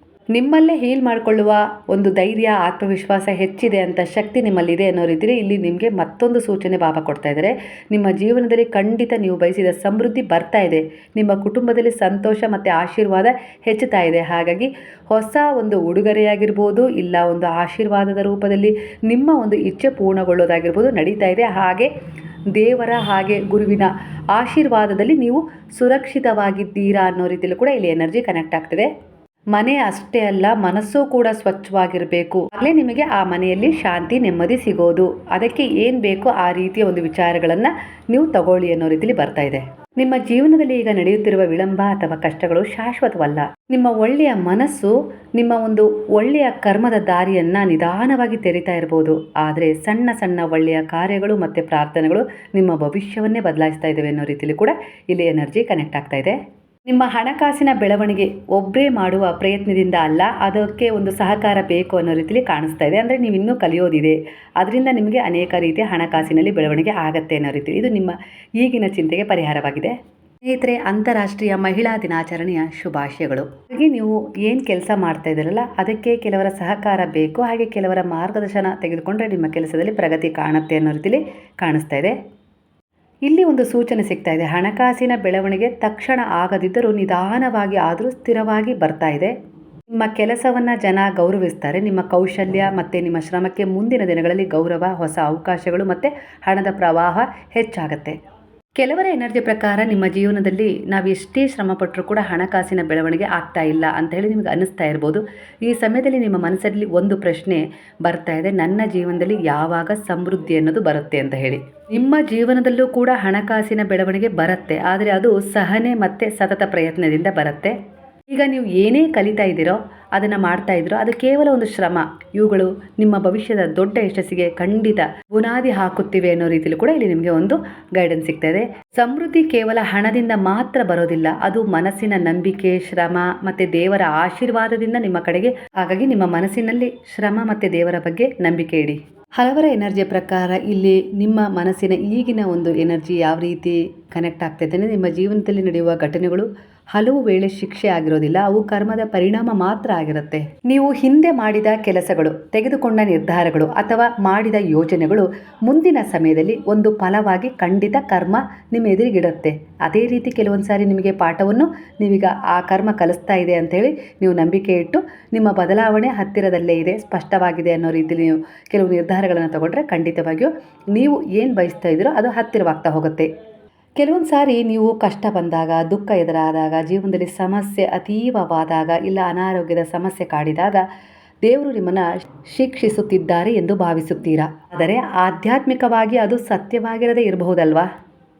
ನಿಮ್ಮಲ್ಲೇ ಹೀಲ್ ಮಾಡಿಕೊಳ್ಳುವ ಒಂದು ಧೈರ್ಯ, ಆತ್ಮವಿಶ್ವಾಸ ಹೆಚ್ಚಿದೆ ಅಂತ ಶಕ್ತಿ ನಿಮ್ಮಲ್ಲಿದೆ ಅನ್ನೋ ರೀತಿಯಲ್ಲಿ ಇಲ್ಲಿ ನಿಮಗೆ ಮತ್ತೊಂದು ಸೂಚನೆ ಬಾಬಾ ಕೊಡ್ತಾ ಇದ್ದಾರೆ. ನಿಮ್ಮ ಜೀವನದಲ್ಲಿ ಖಂಡಿತ ನೀವು ಬಯಸಿದ ಸಮೃದ್ಧಿ ಬರ್ತಾ ಇದೆ. ನಿಮ್ಮ ಕುಟುಂಬದಲ್ಲಿ ಸಂತೋಷ ಮತ್ತು ಆಶೀರ್ವಾದ ಹೆಚ್ಚುತ್ತಾ ಇದೆ. ಹಾಗಾಗಿ ಹೊಸ ಒಂದು ಉಡುಗೊರೆಯಾಗಿರ್ಬೋದು, ಇಲ್ಲ ಒಂದು ಆಶೀರ್ವಾದದ ರೂಪದಲ್ಲಿ ನಿಮ್ಮ ಒಂದು ಇಚ್ಛೆ ಪೂರ್ಣಗೊಳ್ಳೋದಾಗಿರ್ಬೋದು ನಡೀತಾ ಇದೆ. ಹಾಗೆ ದೇವರ ಹಾಗೆ ಗುರುವಿನ ಆಶೀರ್ವಾದದಲ್ಲಿ ನೀವು ಸುರಕ್ಷಿತವಾಗಿದ್ದೀರಾ ಅನ್ನೋ ರೀತಿಯಲ್ಲಿ ಕೂಡ ಇಲ್ಲಿ ಎನರ್ಜಿ ಕನೆಕ್ಟ್ ಆಗ್ತದೆ. ಮನೆ ಅಷ್ಟೇ ಅಲ್ಲ, ಮನಸ್ಸು ಕೂಡ ಸ್ವಚ್ಛವಾಗಿರಬೇಕು. ಆಗಲೇ ನಿಮಗೆ ಆ ಮನೆಯಲ್ಲಿ ಶಾಂತಿ, ನೆಮ್ಮದಿ ಸಿಗೋದು. ಅದಕ್ಕೆ ಏನು ಬೇಕೋ ಆ ರೀತಿಯ ಒಂದು ವಿಚಾರಗಳನ್ನು ನೀವು ತಗೊಳ್ಳಿ ಅನ್ನೋ ರೀತಿಯಲ್ಲಿ ಬರ್ತಾ ಇದೆ. ನಿಮ್ಮ ಜೀವನದಲ್ಲಿ ಈಗ ನಡೆಯುತ್ತಿರುವ ವಿಳಂಬ ಅಥವಾ ಕಷ್ಟಗಳು ಶಾಶ್ವತವಲ್ಲ. ನಿಮ್ಮ ಒಳ್ಳೆಯ ಮನಸ್ಸು ನಿಮ್ಮ ಒಂದು ಒಳ್ಳೆಯ ಕರ್ಮದ ದಾರಿಯನ್ನು ನಿಧಾನವಾಗಿ ತೆರಿತಾ ಇರ್ಬೋದು. ಆದರೆ ಸಣ್ಣ ಸಣ್ಣ ಒಳ್ಳೆಯ ಕಾರ್ಯಗಳು ಮತ್ತು ಪ್ರಾರ್ಥನೆಗಳು ನಿಮ್ಮ ಭವಿಷ್ಯವನ್ನೇ ಬದಲಾಯಿಸ್ತಾ ಇದ್ದೇವೆ ಅನ್ನೋ ರೀತಿಯಲ್ಲಿ ಕೂಡ ಇಲ್ಲಿ ಎನರ್ಜಿ ಕನೆಕ್ಟ್ ಆಗ್ತಾ ಇದೆ. ನಿಮ್ಮ ಹಣಕಾಸಿನ ಬೆಳವಣಿಗೆ ಒಬ್ಬರೇ ಮಾಡುವ ಪ್ರಯತ್ನದಿಂದ ಅಲ್ಲ, ಅದಕ್ಕೆ ಒಂದು ಸಹಕಾರ ಬೇಕು ಅನ್ನೋ ರೀತಿಯಲ್ಲಿ ಕಾಣಿಸ್ತಾ ಇದೆ. ಅಂದರೆ ನೀವು ಇನ್ನೂ ಕಲಿಯೋದಿದೆ, ಅದರಿಂದ ನಿಮಗೆ ಅನೇಕ ರೀತಿಯ ಹಣಕಾಸಿನಲ್ಲಿ ಬೆಳವಣಿಗೆ ಆಗತ್ತೆ ಅನ್ನೋ ರೀತಿ ಇದು ನಿಮ್ಮ ಈಗಿನ ಚಿಂತೆಗೆ ಪರಿಹಾರವಾಗಿದೆ. ಸ್ನೇಹಿತರೆ, ಅಂತಾರಾಷ್ಟ್ರೀಯ ಮಹಿಳಾ ದಿನಾಚರಣೆಯ ಶುಭಾಶಯಗಳು. ಹಾಗೆ ನೀವು ಏನು ಕೆಲಸ ಮಾಡ್ತಾ ಇದ್ದೀರಲ್ಲ ಅದಕ್ಕೆ ಕೆಲವರ ಸಹಕಾರ ಬೇಕು. ಹಾಗೆ ಕೆಲವರ ಮಾರ್ಗದರ್ಶನ ತೆಗೆದುಕೊಂಡ್ರೆ ನಿಮ್ಮ ಕೆಲಸದಲ್ಲಿ ಪ್ರಗತಿ ಕಾಣುತ್ತೆ ಅನ್ನೋ ರೀತಿಯಲ್ಲಿ ಕಾಣಿಸ್ತಾ ಇದೆ. ಇಲ್ಲಿ ಒಂದು ಸೂಚನೆ ಸಿಗ್ತಾ ಇದೆ. ಹಣಕಾಸಿನ ಬೆಳವಣಿಗೆ ತಕ್ಷಣ ಆಗದಿದ್ದರೂ ನಿಧಾನವಾಗಿ ಆದರೂ ಸ್ಥಿರವಾಗಿ ಬರ್ತಾ ಇದೆ. ನಿಮ್ಮ ಕೆಲಸವನ್ನು ಜನ ಗೌರವಿಸ್ತಾರೆ. ನಿಮ್ಮ ಕೌಶಲ್ಯ ಮತ್ತು ನಿಮ್ಮ ಶ್ರಮಕ್ಕೆ ಮುಂದಿನ ದಿನಗಳಲ್ಲಿ ಗೌರವ, ಹೊಸ ಅವಕಾಶಗಳು ಮತ್ತು ಹಣದ ಪ್ರವಾಹ ಹೆಚ್ಚಾಗುತ್ತೆ. ಕೆಲವರ ಎನರ್ಜಿ ಪ್ರಕಾರ ನಿಮ್ಮ ಜೀವನದಲ್ಲಿ ನಾವು ಎಷ್ಟೇ ಶ್ರಮಪಟ್ಟರೂ ಕೂಡ ಹಣಕಾಸಿನ ಬೆಳವಣಿಗೆ ಆಗ್ತಾ ಇಲ್ಲ ಅಂತ ಹೇಳಿ ನಿಮಗೆ ಅನ್ನಿಸ್ತಾ ಇರ್ಬೋದು. ಈ ಸಮಯದಲ್ಲಿ ನಿಮ್ಮ ಮನಸ್ಸಲ್ಲಿ ಒಂದು ಪ್ರಶ್ನೆ ಬರ್ತಾ ಇದೆ, ನನ್ನ ಜೀವನದಲ್ಲಿ ಯಾವಾಗ ಸಮೃದ್ಧಿ ಅನ್ನೋದು ಬರುತ್ತೆ ಅಂತ ಹೇಳಿ. ನಿಮ್ಮ ಜೀವನದಲ್ಲೂ ಕೂಡ ಹಣಕಾಸಿನ ಬೆಳವಣಿಗೆ ಬರುತ್ತೆ, ಆದರೆ ಅದು ಸಹನೆ ಮತ್ತು ಸತತ ಪ್ರಯತ್ನದಿಂದ ಬರುತ್ತೆ. ಈಗ ನೀವು ಏನೇ ಕಲಿತಾ ಇದ್ದೀರೋ, ಅದನ್ನು ಮಾಡ್ತಾ ಇದ್ದೀರೋ, ಅದು ಕೇವಲ ಒಂದು ಶ್ರಮ. ಇವುಗಳು ನಿಮ್ಮ ಭವಿಷ್ಯದ ದೊಡ್ಡ ಯಶಸ್ಸಿಗೆ ಖಂಡಿತ ಬುನಾದಿ ಹಾಕುತ್ತಿವೆ ಅನ್ನೋ ರೀತಿಯಲ್ಲಿ ಕೂಡ ಇಲ್ಲಿ ನಿಮಗೆ ಒಂದು ಗೈಡೆನ್ಸ್ ಸಿಗ್ತಾ ಇದೆ. ಸಮೃದ್ಧಿ ಕೇವಲ ಹಣದಿಂದ ಮಾತ್ರ ಬರೋದಿಲ್ಲ, ಅದು ಮನಸ್ಸಿನ ನಂಬಿಕೆ, ಶ್ರಮ ಮತ್ತು ದೇವರ ಆಶೀರ್ವಾದದಿಂದ ನಿಮ್ಮ ಕಡೆಗೆ. ಹಾಗಾಗಿ ನಿಮ್ಮ ಮನಸ್ಸಿನಲ್ಲಿ ಶ್ರಮ ಮತ್ತು ದೇವರ ಬಗ್ಗೆ ನಂಬಿಕೆ ಇಡಿ. ಹಲವರ ಎನರ್ಜಿಯ ಪ್ರಕಾರ ಇಲ್ಲಿ ನಿಮ್ಮ ಮನಸ್ಸಿನ ಈಗಿನ ಒಂದು ಎನರ್ಜಿ ಯಾವ ರೀತಿ ಕನೆಕ್ಟ್ ಆಗ್ತೈತೆ ಅಂದರೆ, ನಿಮ್ಮ ಜೀವನದಲ್ಲಿ ನಡೆಯುವ ಘಟನೆಗಳು ಹಲವು ವೇಳೆ ಶಿಕ್ಷೆ ಆಗಿರೋದಿಲ್ಲ, ಅವು ಕರ್ಮದ ಪರಿಣಾಮ ಮಾತ್ರ ಆಗಿರುತ್ತೆ. ನೀವು ಹಿಂದೆ ಮಾಡಿದ ಕೆಲಸಗಳು, ತೆಗೆದುಕೊಂಡ ನಿರ್ಧಾರಗಳು ಅಥವಾ ಮಾಡಿದ ಯೋಜನೆಗಳು ಮುಂದಿನ ಸಮಯದಲ್ಲಿ ಒಂದು ಫಲವಾಗಿ ಖಂಡಿತ ಕರ್ಮ ನಿಮ್ಮ ಎದುರಿಗಿಡುತ್ತೆ. ಅದೇ ರೀತಿ ಕೆಲವೊಂದು ಸಾರಿ ನಿಮಗೆ ಪಾಠವನ್ನು ನೀವೀಗ ಆ ಕರ್ಮ ಕಲಿಸ್ತಾ ಇದೆ ಅಂಥೇಳಿ ನೀವು ನಂಬಿಕೆ ಇಟ್ಟು ನಿಮ್ಮ ಬದಲಾವಣೆ ಹತ್ತಿರದಲ್ಲೇ ಇದೆ, ಸ್ಪಷ್ಟವಾಗಿದೆ ಅನ್ನೋ ರೀತಿಯಲ್ಲಿ ನೀವು ಕೆಲವು ನಿರ್ಧಾರಗಳನ್ನು ತಗೊಂಡ್ರೆ ಖಂಡಿತವಾಗಿಯೂ ನೀವು ಏನು ಬಯಸ್ತಾ ಇದ್ದೀರೋ ಅದು ಹತ್ತಿರವಾಗ್ತಾ ಹೋಗುತ್ತೆ. ಕೆಲವೊಂದು ಸಾರಿ ನೀವು ಕಷ್ಟ ಬಂದಾಗ, ದುಃಖ ಎದುರಾದಾಗ, ಜೀವನದಲ್ಲಿ ಸಮಸ್ಯೆ ಅತೀವವಾದಾಗ, ಇಲ್ಲ ಅನಾರೋಗ್ಯದ ಸಮಸ್ಯೆ ಕಾಡಿದಾಗ ದೇವರು ನಿಮ್ಮನ್ನು ಶಿಕ್ಷಿಸುತ್ತಿದ್ದಾರೆ ಎಂದು ಭಾವಿಸುತ್ತೀರಾ. ಆದರೆ ಆಧ್ಯಾತ್ಮಿಕವಾಗಿ ಅದು ಸತ್ಯವಾಗಿರದೇ ಇರಬಹುದಲ್ವಾ?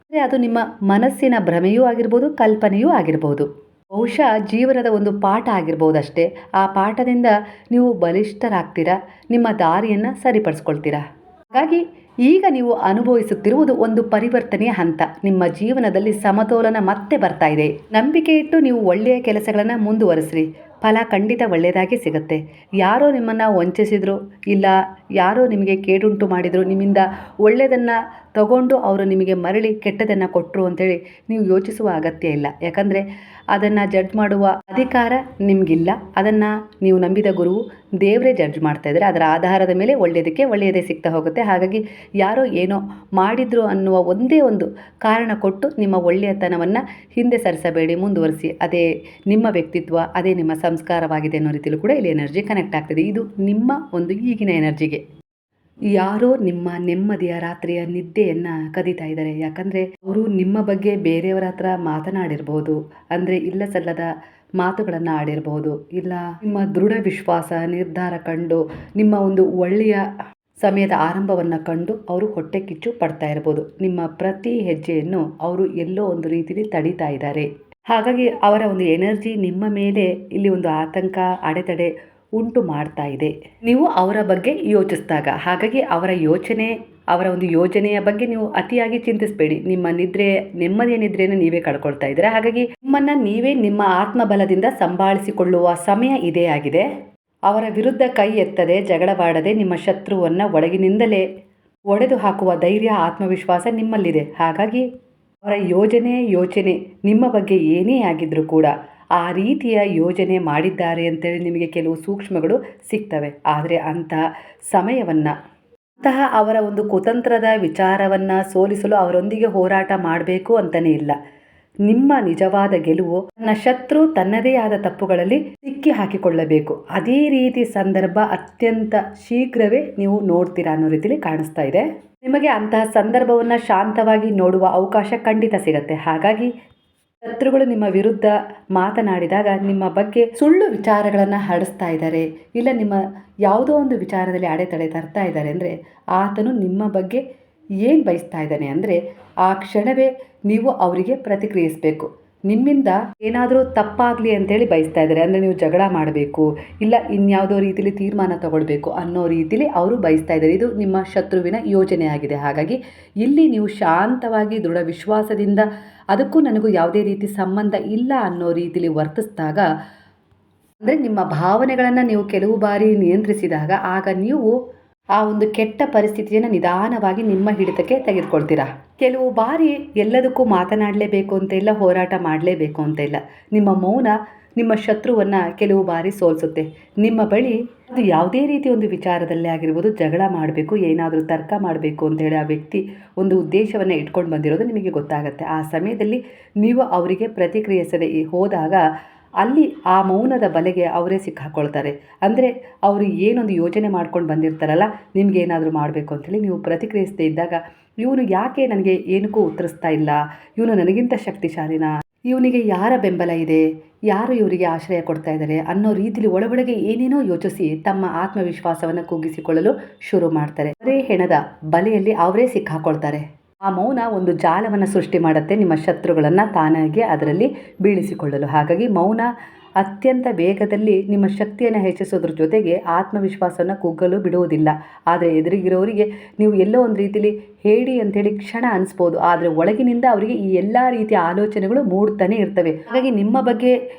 ಅಂದರೆ ಅದು ನಿಮ್ಮ ಮನಸ್ಸಿನ ಭ್ರಮೆಯೂ ಆಗಿರ್ಬೋದು, ಕಲ್ಪನೆಯೂ ಆಗಿರ್ಬೋದು. ಬಹುಶಃ ಜೀವನದ ಒಂದು ಪಾಠ ಆಗಿರ್ಬೋದಷ್ಟೇ. ಆ ಪಾಠದಿಂದ ನೀವು ಬಲಿಷ್ಠರಾಗ್ತೀರಾ, ನಿಮ್ಮ ದಾರಿಯನ್ನು ಸರಿಪಡಿಸ್ಕೊಳ್ತೀರಾ. ಹಾಗಾಗಿ ಈಗ ನೀವು ಅನುಭವಿಸುತ್ತಿರುವುದು ಒಂದು ಪರಿವರ್ತನೆಯ ಹಂತ. ನಿಮ್ಮ ಜೀವನದಲ್ಲಿ ಸಮತೋಲನ ಮತ್ತೆ ಬರ್ತಾ ಇದೆ. ನಂಬಿಕೆ ಇಟ್ಟು ನೀವು ಒಳ್ಳೆಯ ಕೆಲಸಗಳನ್ನು ಮುಂದುವರಿಸ್ರಿ, ಫಲ ಖಂಡಿತ ಒಳ್ಳೆಯದಾಗಿ ಸಿಗುತ್ತೆ. ಯಾರೋ ನಿಮ್ಮನ್ನು ವಂಚಿಸಿದ್ರು, ಇಲ್ಲ ಯಾರೋ ನಿಮಗೆ ಕೇಡುಂಟು ಮಾಡಿದರು, ನಿಮ್ಮಿಂದ ಒಳ್ಳೆಯದನ್ನು ತಗೊಂಡು ಅವರು ನಿಮಗೆ ಮರಳಿ ಕೆಟ್ಟದನ್ನು ಕೊಟ್ಟರು ಅಂತೇಳಿ ನೀವು ಯೋಚಿಸುವ ಅಗತ್ಯ ಇಲ್ಲ. ಯಾಕಂದರೆ ಅದನ್ನು ಜಡ್ಜ್ ಮಾಡುವ ಅಧಿಕಾರ ನಿಮಗಿಲ್ಲ. ಅದನ್ನು ನೀವು ನಂಬಿದ ಗುರುವು ದೇವರೇ ಜಡ್ಜ್ ಮಾಡ್ತಾ ಇದ್ದಾರೆ. ಅದರ ಆಧಾರದ ಮೇಲೆ ಒಳ್ಳೆಯದಕ್ಕೆ ಒಳ್ಳೆಯದೇ ಸಿಗ್ತಾ ಹೋಗುತ್ತೆ. ಹಾಗಾಗಿ ಯಾರೋ ಏನೋ ಮಾಡಿದ್ರು ಅನ್ನುವ ಒಂದೇ ಒಂದು ಕಾರಣ ಕೊಟ್ಟು ನಿಮ್ಮ ಒಳ್ಳೆಯತನವನ್ನು ಹಿಂದೆ ಸರಿಸಬೇಡಿ, ಮುಂದುವರಿಸಿ. ಅದೇ ನಿಮ್ಮ ವ್ಯಕ್ತಿತ್ವ, ಅದೇ ನಿಮ್ಮ ಸಂಸ್ಕಾರವಾಗಿದೆ ಅನ್ನೋ ರೀತಿಯಲ್ಲೂ ಕೂಡ ಇಲ್ಲಿ ಎನರ್ಜಿ ಕನೆಕ್ಟ್ ಆಗ್ತದೆ. ಇದು ನಿಮ್ಮ ಒಂದು ಈಗಿನ ಎನರ್ಜಿಗೆ. ಯಾರೋ ನಿಮ್ಮ ನೆಮ್ಮದಿಯ ರಾತ್ರಿಯ ನಿದ್ದೆಯನ್ನು ಕದೀತಾ ಇದ್ದಾರೆ. ಯಾಕಂದರೆ ಅವರು ನಿಮ್ಮ ಬಗ್ಗೆ ಬೇರೆಯವರ ಹತ್ರ ಮಾತನಾಡಿರ್ಬೋದು, ಅಂದರೆ ಇಲ್ಲ ಸಲ್ಲದ ಮಾತುಗಳನ್ನು ಆಡಿರ್ಬೋದು, ಇಲ್ಲ ನಿಮ್ಮ ದೃಢ ವಿಶ್ವಾಸ, ನಿರ್ಧಾರ ಕಂಡು ನಿಮ್ಮ ಒಂದು ಒಳ್ಳೆಯ ಸಮಯದ ಆರಂಭವನ್ನು ಕಂಡು ಅವರು ಹೊಟ್ಟೆ ಕಿಚ್ಚು ಪಡ್ತಾ ಇರ್ಬೋದು. ನಿಮ್ಮ ಪ್ರತಿ ಹೆಜ್ಜೆಯನ್ನು ಅವರು ಎಲ್ಲೋ ಒಂದು ರೀತಿಯಲ್ಲಿ ತಡೀತಾ ಇದ್ದಾರೆ. ಹಾಗಾಗಿ ಅವರ ಒಂದು ಎನರ್ಜಿ ನಿಮ್ಮ ಮೇಲೆ ಇಲ್ಲಿ ಒಂದು ಆತಂಕ, ಅಡೆತಡೆ ಉಂಟು ಮಾಡ್ತಾ ಇದೆ ನೀವು ಅವರ ಬಗ್ಗೆ ಯೋಚಿಸಿದಾಗ. ಹಾಗಾಗಿ ಅವರ ಒಂದು ಯೋಜನೆಯ ಬಗ್ಗೆ ನೀವು ಅತಿಯಾಗಿ ಚಿಂತಿಸಬೇಡಿ. ನಿಮ್ಮ ನೆಮ್ಮದಿಯ ನಿದ್ರೆಯನ್ನು ನೀವೇ ಕಳ್ಕೊಳ್ತಾ ಇದ್ದೀರಾ. ಹಾಗಾಗಿ ನಿಮ್ಮನ್ನು ನೀವೇ ನಿಮ್ಮ ಆತ್ಮಬಲದಿಂದ ಸಂಭಾಳಿಸಿಕೊಳ್ಳುವ ಸಮಯ ಇದೇ ಆಗಿದೆ. ಅವರ ವಿರುದ್ಧ ಕೈ ಎತ್ತದೆ ಜಗಳವಾಡದೆ ನಿಮ್ಮ ಶತ್ರುವನ್ನು ಒಳಗಿನಿಂದಲೇ ಒಡೆದು ಹಾಕುವ ಧೈರ್ಯ ಆತ್ಮವಿಶ್ವಾಸ ನಿಮ್ಮಲ್ಲಿದೆ. ಹಾಗಾಗಿ ಅವರ ಯೋಚನೆ ನಿಮ್ಮ ಬಗ್ಗೆ ಏನೇ ಆಗಿದ್ರೂ ಕೂಡ ಆ ರೀತಿಯ ಯೋಜನೆ ಮಾಡಿದ್ದಾರೆ ಅಂತೇಳಿ ನಿಮಗೆ ಕೆಲವು ಸೂಕ್ಷ್ಮಗಳು ಸಿಗ್ತವೆ. ಆದರೆ ಅಂತಹ ಸಮಯವನ್ನು ಅವರ ಒಂದು ಕುತಂತ್ರದ ವಿಚಾರವನ್ನು ಸೋಲಿಸಲು ಅವರೊಂದಿಗೆ ಹೋರಾಟ ಮಾಡಬೇಕು ಅಂತಲೇ ಇಲ್ಲ. ನಿಮ್ಮ ನಿಜವಾದ ಗೆಲುವು ನನ್ನ ಶತ್ರು ತನ್ನದೇ ಆದ ತಪ್ಪುಗಳಲ್ಲಿ ಸಿಕ್ಕಿ ಹಾಕಿಕೊಳ್ಳಬೇಕು. ಅದೇ ರೀತಿ ಸಂದರ್ಭ ಅತ್ಯಂತ ಶೀಘ್ರವೇ ನೀವು ನೋಡ್ತೀರಾ ಅನ್ನೋ ರೀತಿಯಲ್ಲಿ ಕಾಣಿಸ್ತಾ ಇದೆ. ನಿಮಗೆ ಅಂತಹ ಸಂದರ್ಭವನ್ನು ಶಾಂತವಾಗಿ ನೋಡುವ ಅವಕಾಶ ಖಂಡಿತ ಸಿಗತ್ತೆ. ಹಾಗಾಗಿ ಶತ್ರುಗಳು ನಿಮ್ಮ ವಿರುದ್ಧ ಮಾತನಾಡಿದಾಗ ನಿಮ್ಮ ಬಗ್ಗೆ ಸುಳ್ಳು ವಿಚಾರಗಳನ್ನು ಹರಡಿಸ್ತಾ ಇದ್ದಾರೆ, ಇಲ್ಲ ನಿಮ್ಮ ಯಾವುದೋ ಒಂದು ವಿಚಾರದಲ್ಲಿ ಅಡೆತಡೆ ತರ್ತಾ ಇದ್ದಾರೆ ಅಂದರೆ ಆತನು ನಿಮ್ಮ ಬಗ್ಗೆ ಏನು ಬಯಸ್ತಾ ಇದ್ದಾನೆ ಅಂದರೆ ಆ ಕ್ಷಣವೇ ನೀವು ಅವರಿಗೆ ಪ್ರತಿಕ್ರಿಯಿಸಬೇಕು. ನಿಮ್ಮಿಂದ ಏನಾದರೂ ತಪ್ಪಾಗಲಿ ಅಂತೇಳಿ ಬಯಸ್ತಾ ಇದ್ದಾರೆ. ಅಂದರೆ ನೀವು ಜಗಳ ಮಾಡಬೇಕು, ಇಲ್ಲ ಇನ್ಯಾವುದೋ ರೀತಿಯಲ್ಲಿ ತೀರ್ಮಾನ ತಗೊಳ್ಬೇಕು ಅನ್ನೋ ರೀತಿಯಲ್ಲಿ ಅವರು ಬಯಸ್ತಾ ಇದ್ದಾರೆ. ಇದು ನಿಮ್ಮ ಶತ್ರುವಿನ ಯೋಜನೆ ಆಗಿದೆ. ಹಾಗಾಗಿ ಇಲ್ಲಿ ನೀವು ಶಾಂತವಾಗಿ ದೃಢ ವಿಶ್ವಾಸದಿಂದ ಅದಕ್ಕೂ ನನಗೂ ಯಾವುದೇ ರೀತಿ ಸಂಬಂಧ ಇಲ್ಲ ಅನ್ನೋ ರೀತಿಯಲ್ಲಿ ವರ್ತಿಸಿದಾಗ, ಅಂದರೆ ನಿಮ್ಮ ಭಾವನೆಗಳನ್ನು ನೀವು ಕೆಲವು ಬಾರಿ ನಿಯಂತ್ರಿಸಿದಾಗ ಆಗ ನೀವು ಆ ಒಂದು ಕೆಟ್ಟ ಪರಿಸ್ಥಿತಿಯನ್ನು ನಿಧಾನವಾಗಿ ನಿಮ್ಮ ಹಿಡಿತಕ್ಕೆ ತೆಗೆದುಕೊಳ್ತೀರಾ. ಕೆಲವು ಬಾರಿ ಎಲ್ಲದಕ್ಕೂ ಮಾತನಾಡಲೇಬೇಕು ಅಂತ ಇಲ್ಲ, ಹೋರಾಟ ಮಾಡಲೇಬೇಕು ಅಂತ ಇಲ್ಲ. ನಿಮ್ಮ ಮೌನ ನಿಮ್ಮ ಶತ್ರುವನ್ನು ಕೆಲವು ಬಾರಿ ಸೋಲಿಸುತ್ತೆ. ನಿಮ್ಮ ಬಳಿ ಅದು ಯಾವುದೇ ರೀತಿ ಒಂದು ವಿಚಾರದಲ್ಲೇ ಆಗಿರ್ಬೋದು, ಜಗಳ ಮಾಡಬೇಕು, ಏನಾದರೂ ತರ್ಕ ಮಾಡಬೇಕು ಅಂತೇಳಿ ಆ ವ್ಯಕ್ತಿ ಒಂದು ಉದ್ದೇಶವನ್ನು ಇಟ್ಕೊಂಡು ಬಂದಿರೋದು ನಿಮಗೆ ಗೊತ್ತಾಗುತ್ತೆ. ಆ ಸಮಯದಲ್ಲಿ ನೀವು ಅವರಿಗೆ ಪ್ರತಿಕ್ರಿಯಿಸದೆ ಹೋದಾಗ ಅಲ್ಲಿ ಆ ಮೌನದ ಬಲೆಗೆ ಅವರೇ ಸಿಕ್ಕಾಕೊಳ್ತಾರೆ. ಅಂದರೆ ಅವರು ಏನೊಂದು ಯೋಜನೆ ಮಾಡ್ಕೊಂಡು ಬಂದಿರ್ತಾರಲ್ಲ, ನಿಮ್ಗೆ ಏನಾದರೂ ಮಾಡಬೇಕು ಅಂತೇಳಿ ನೀವು ಪ್ರತಿಕ್ರಿಯಿಸದೇ ಇದ್ದಾಗ, ಇವನು ಯಾಕೆ ನನಗೆ ಏನಕ್ಕೂ ಉತ್ತರಿಸ್ತಾ ಇಲ್ಲ, ಇವನು ನನಗಿಂತ ಶಕ್ತಿಶಾಲಿನಾ, ಇವನಿಗೆ ಯಾರ ಬೆಂಬಲ ಇದೆ, ಯಾರು ಇವರಿಗೆ ಆಶ್ರಯ ಕೊಡ್ತಾ ಇದ್ದಾರೆ ಅನ್ನೋ ರೀತಿಲಿ ಒಳಗೊಳಗೆ ಏನೇನೋ ಯೋಚಿಸಿ ತಮ್ಮ ಆತ್ಮವಿಶ್ವಾಸವನ್ನು ಕುಗ್ಗಿಸಿಕೊಳ್ಳಲು ಶುರು ಮಾಡ್ತಾರೆ. ಅದೇ ಹೆಣದ ಬಲೆಯಲ್ಲಿ ಅವರೇ ಸಿಕ್ಕಾಕೊಳ್ತಾರೆ. ಆ ಮೌನ ಒಂದು ಜಾಲವನ್ನು ಸೃಷ್ಟಿ ಮಾಡುತ್ತೆ ನಿಮ್ಮ ಶತ್ರುಗಳನ್ನು ತಾನಾಗಿ ಅದರಲ್ಲಿ ಬೀಳಿಸಿಕೊಳ್ಳಲು. ಹಾಗಾಗಿ ಮೌನ ಅತ್ಯಂತ ವೇಗದಲ್ಲಿ ನಿಮ್ಮ ಶಕ್ತಿಯನ್ನು ಹೆಚ್ಚಿಸೋದ್ರ ಜೊತೆಗೆ ಆತ್ಮವಿಶ್ವಾಸವನ್ನು ಕುಗ್ಗಲು ಬಿಡುವುದಿಲ್ಲ. ಆದರೆ ಎದುರಿಗಿರೋರಿಗೆ ನೀವು ಎಲ್ಲೋ ಒಂದು ರೀತಿಯಲ್ಲಿ ಹೇಳಿ ಅಂಥೇಳಿ ಕ್ಷಣ ಅನಿಸ್ಬೋದು, ಆದರೆ ಒಳಗಿನಿಂದ ಅವರಿಗೆ ಈ ಎಲ್ಲ ರೀತಿಯ ಆಲೋಚನೆಗಳು ಮೂಡ್ತಾನೆ ಇರ್ತವೆ. ಹಾಗಾಗಿ ನಿಮ್ಮ ಬಗ್ಗೆ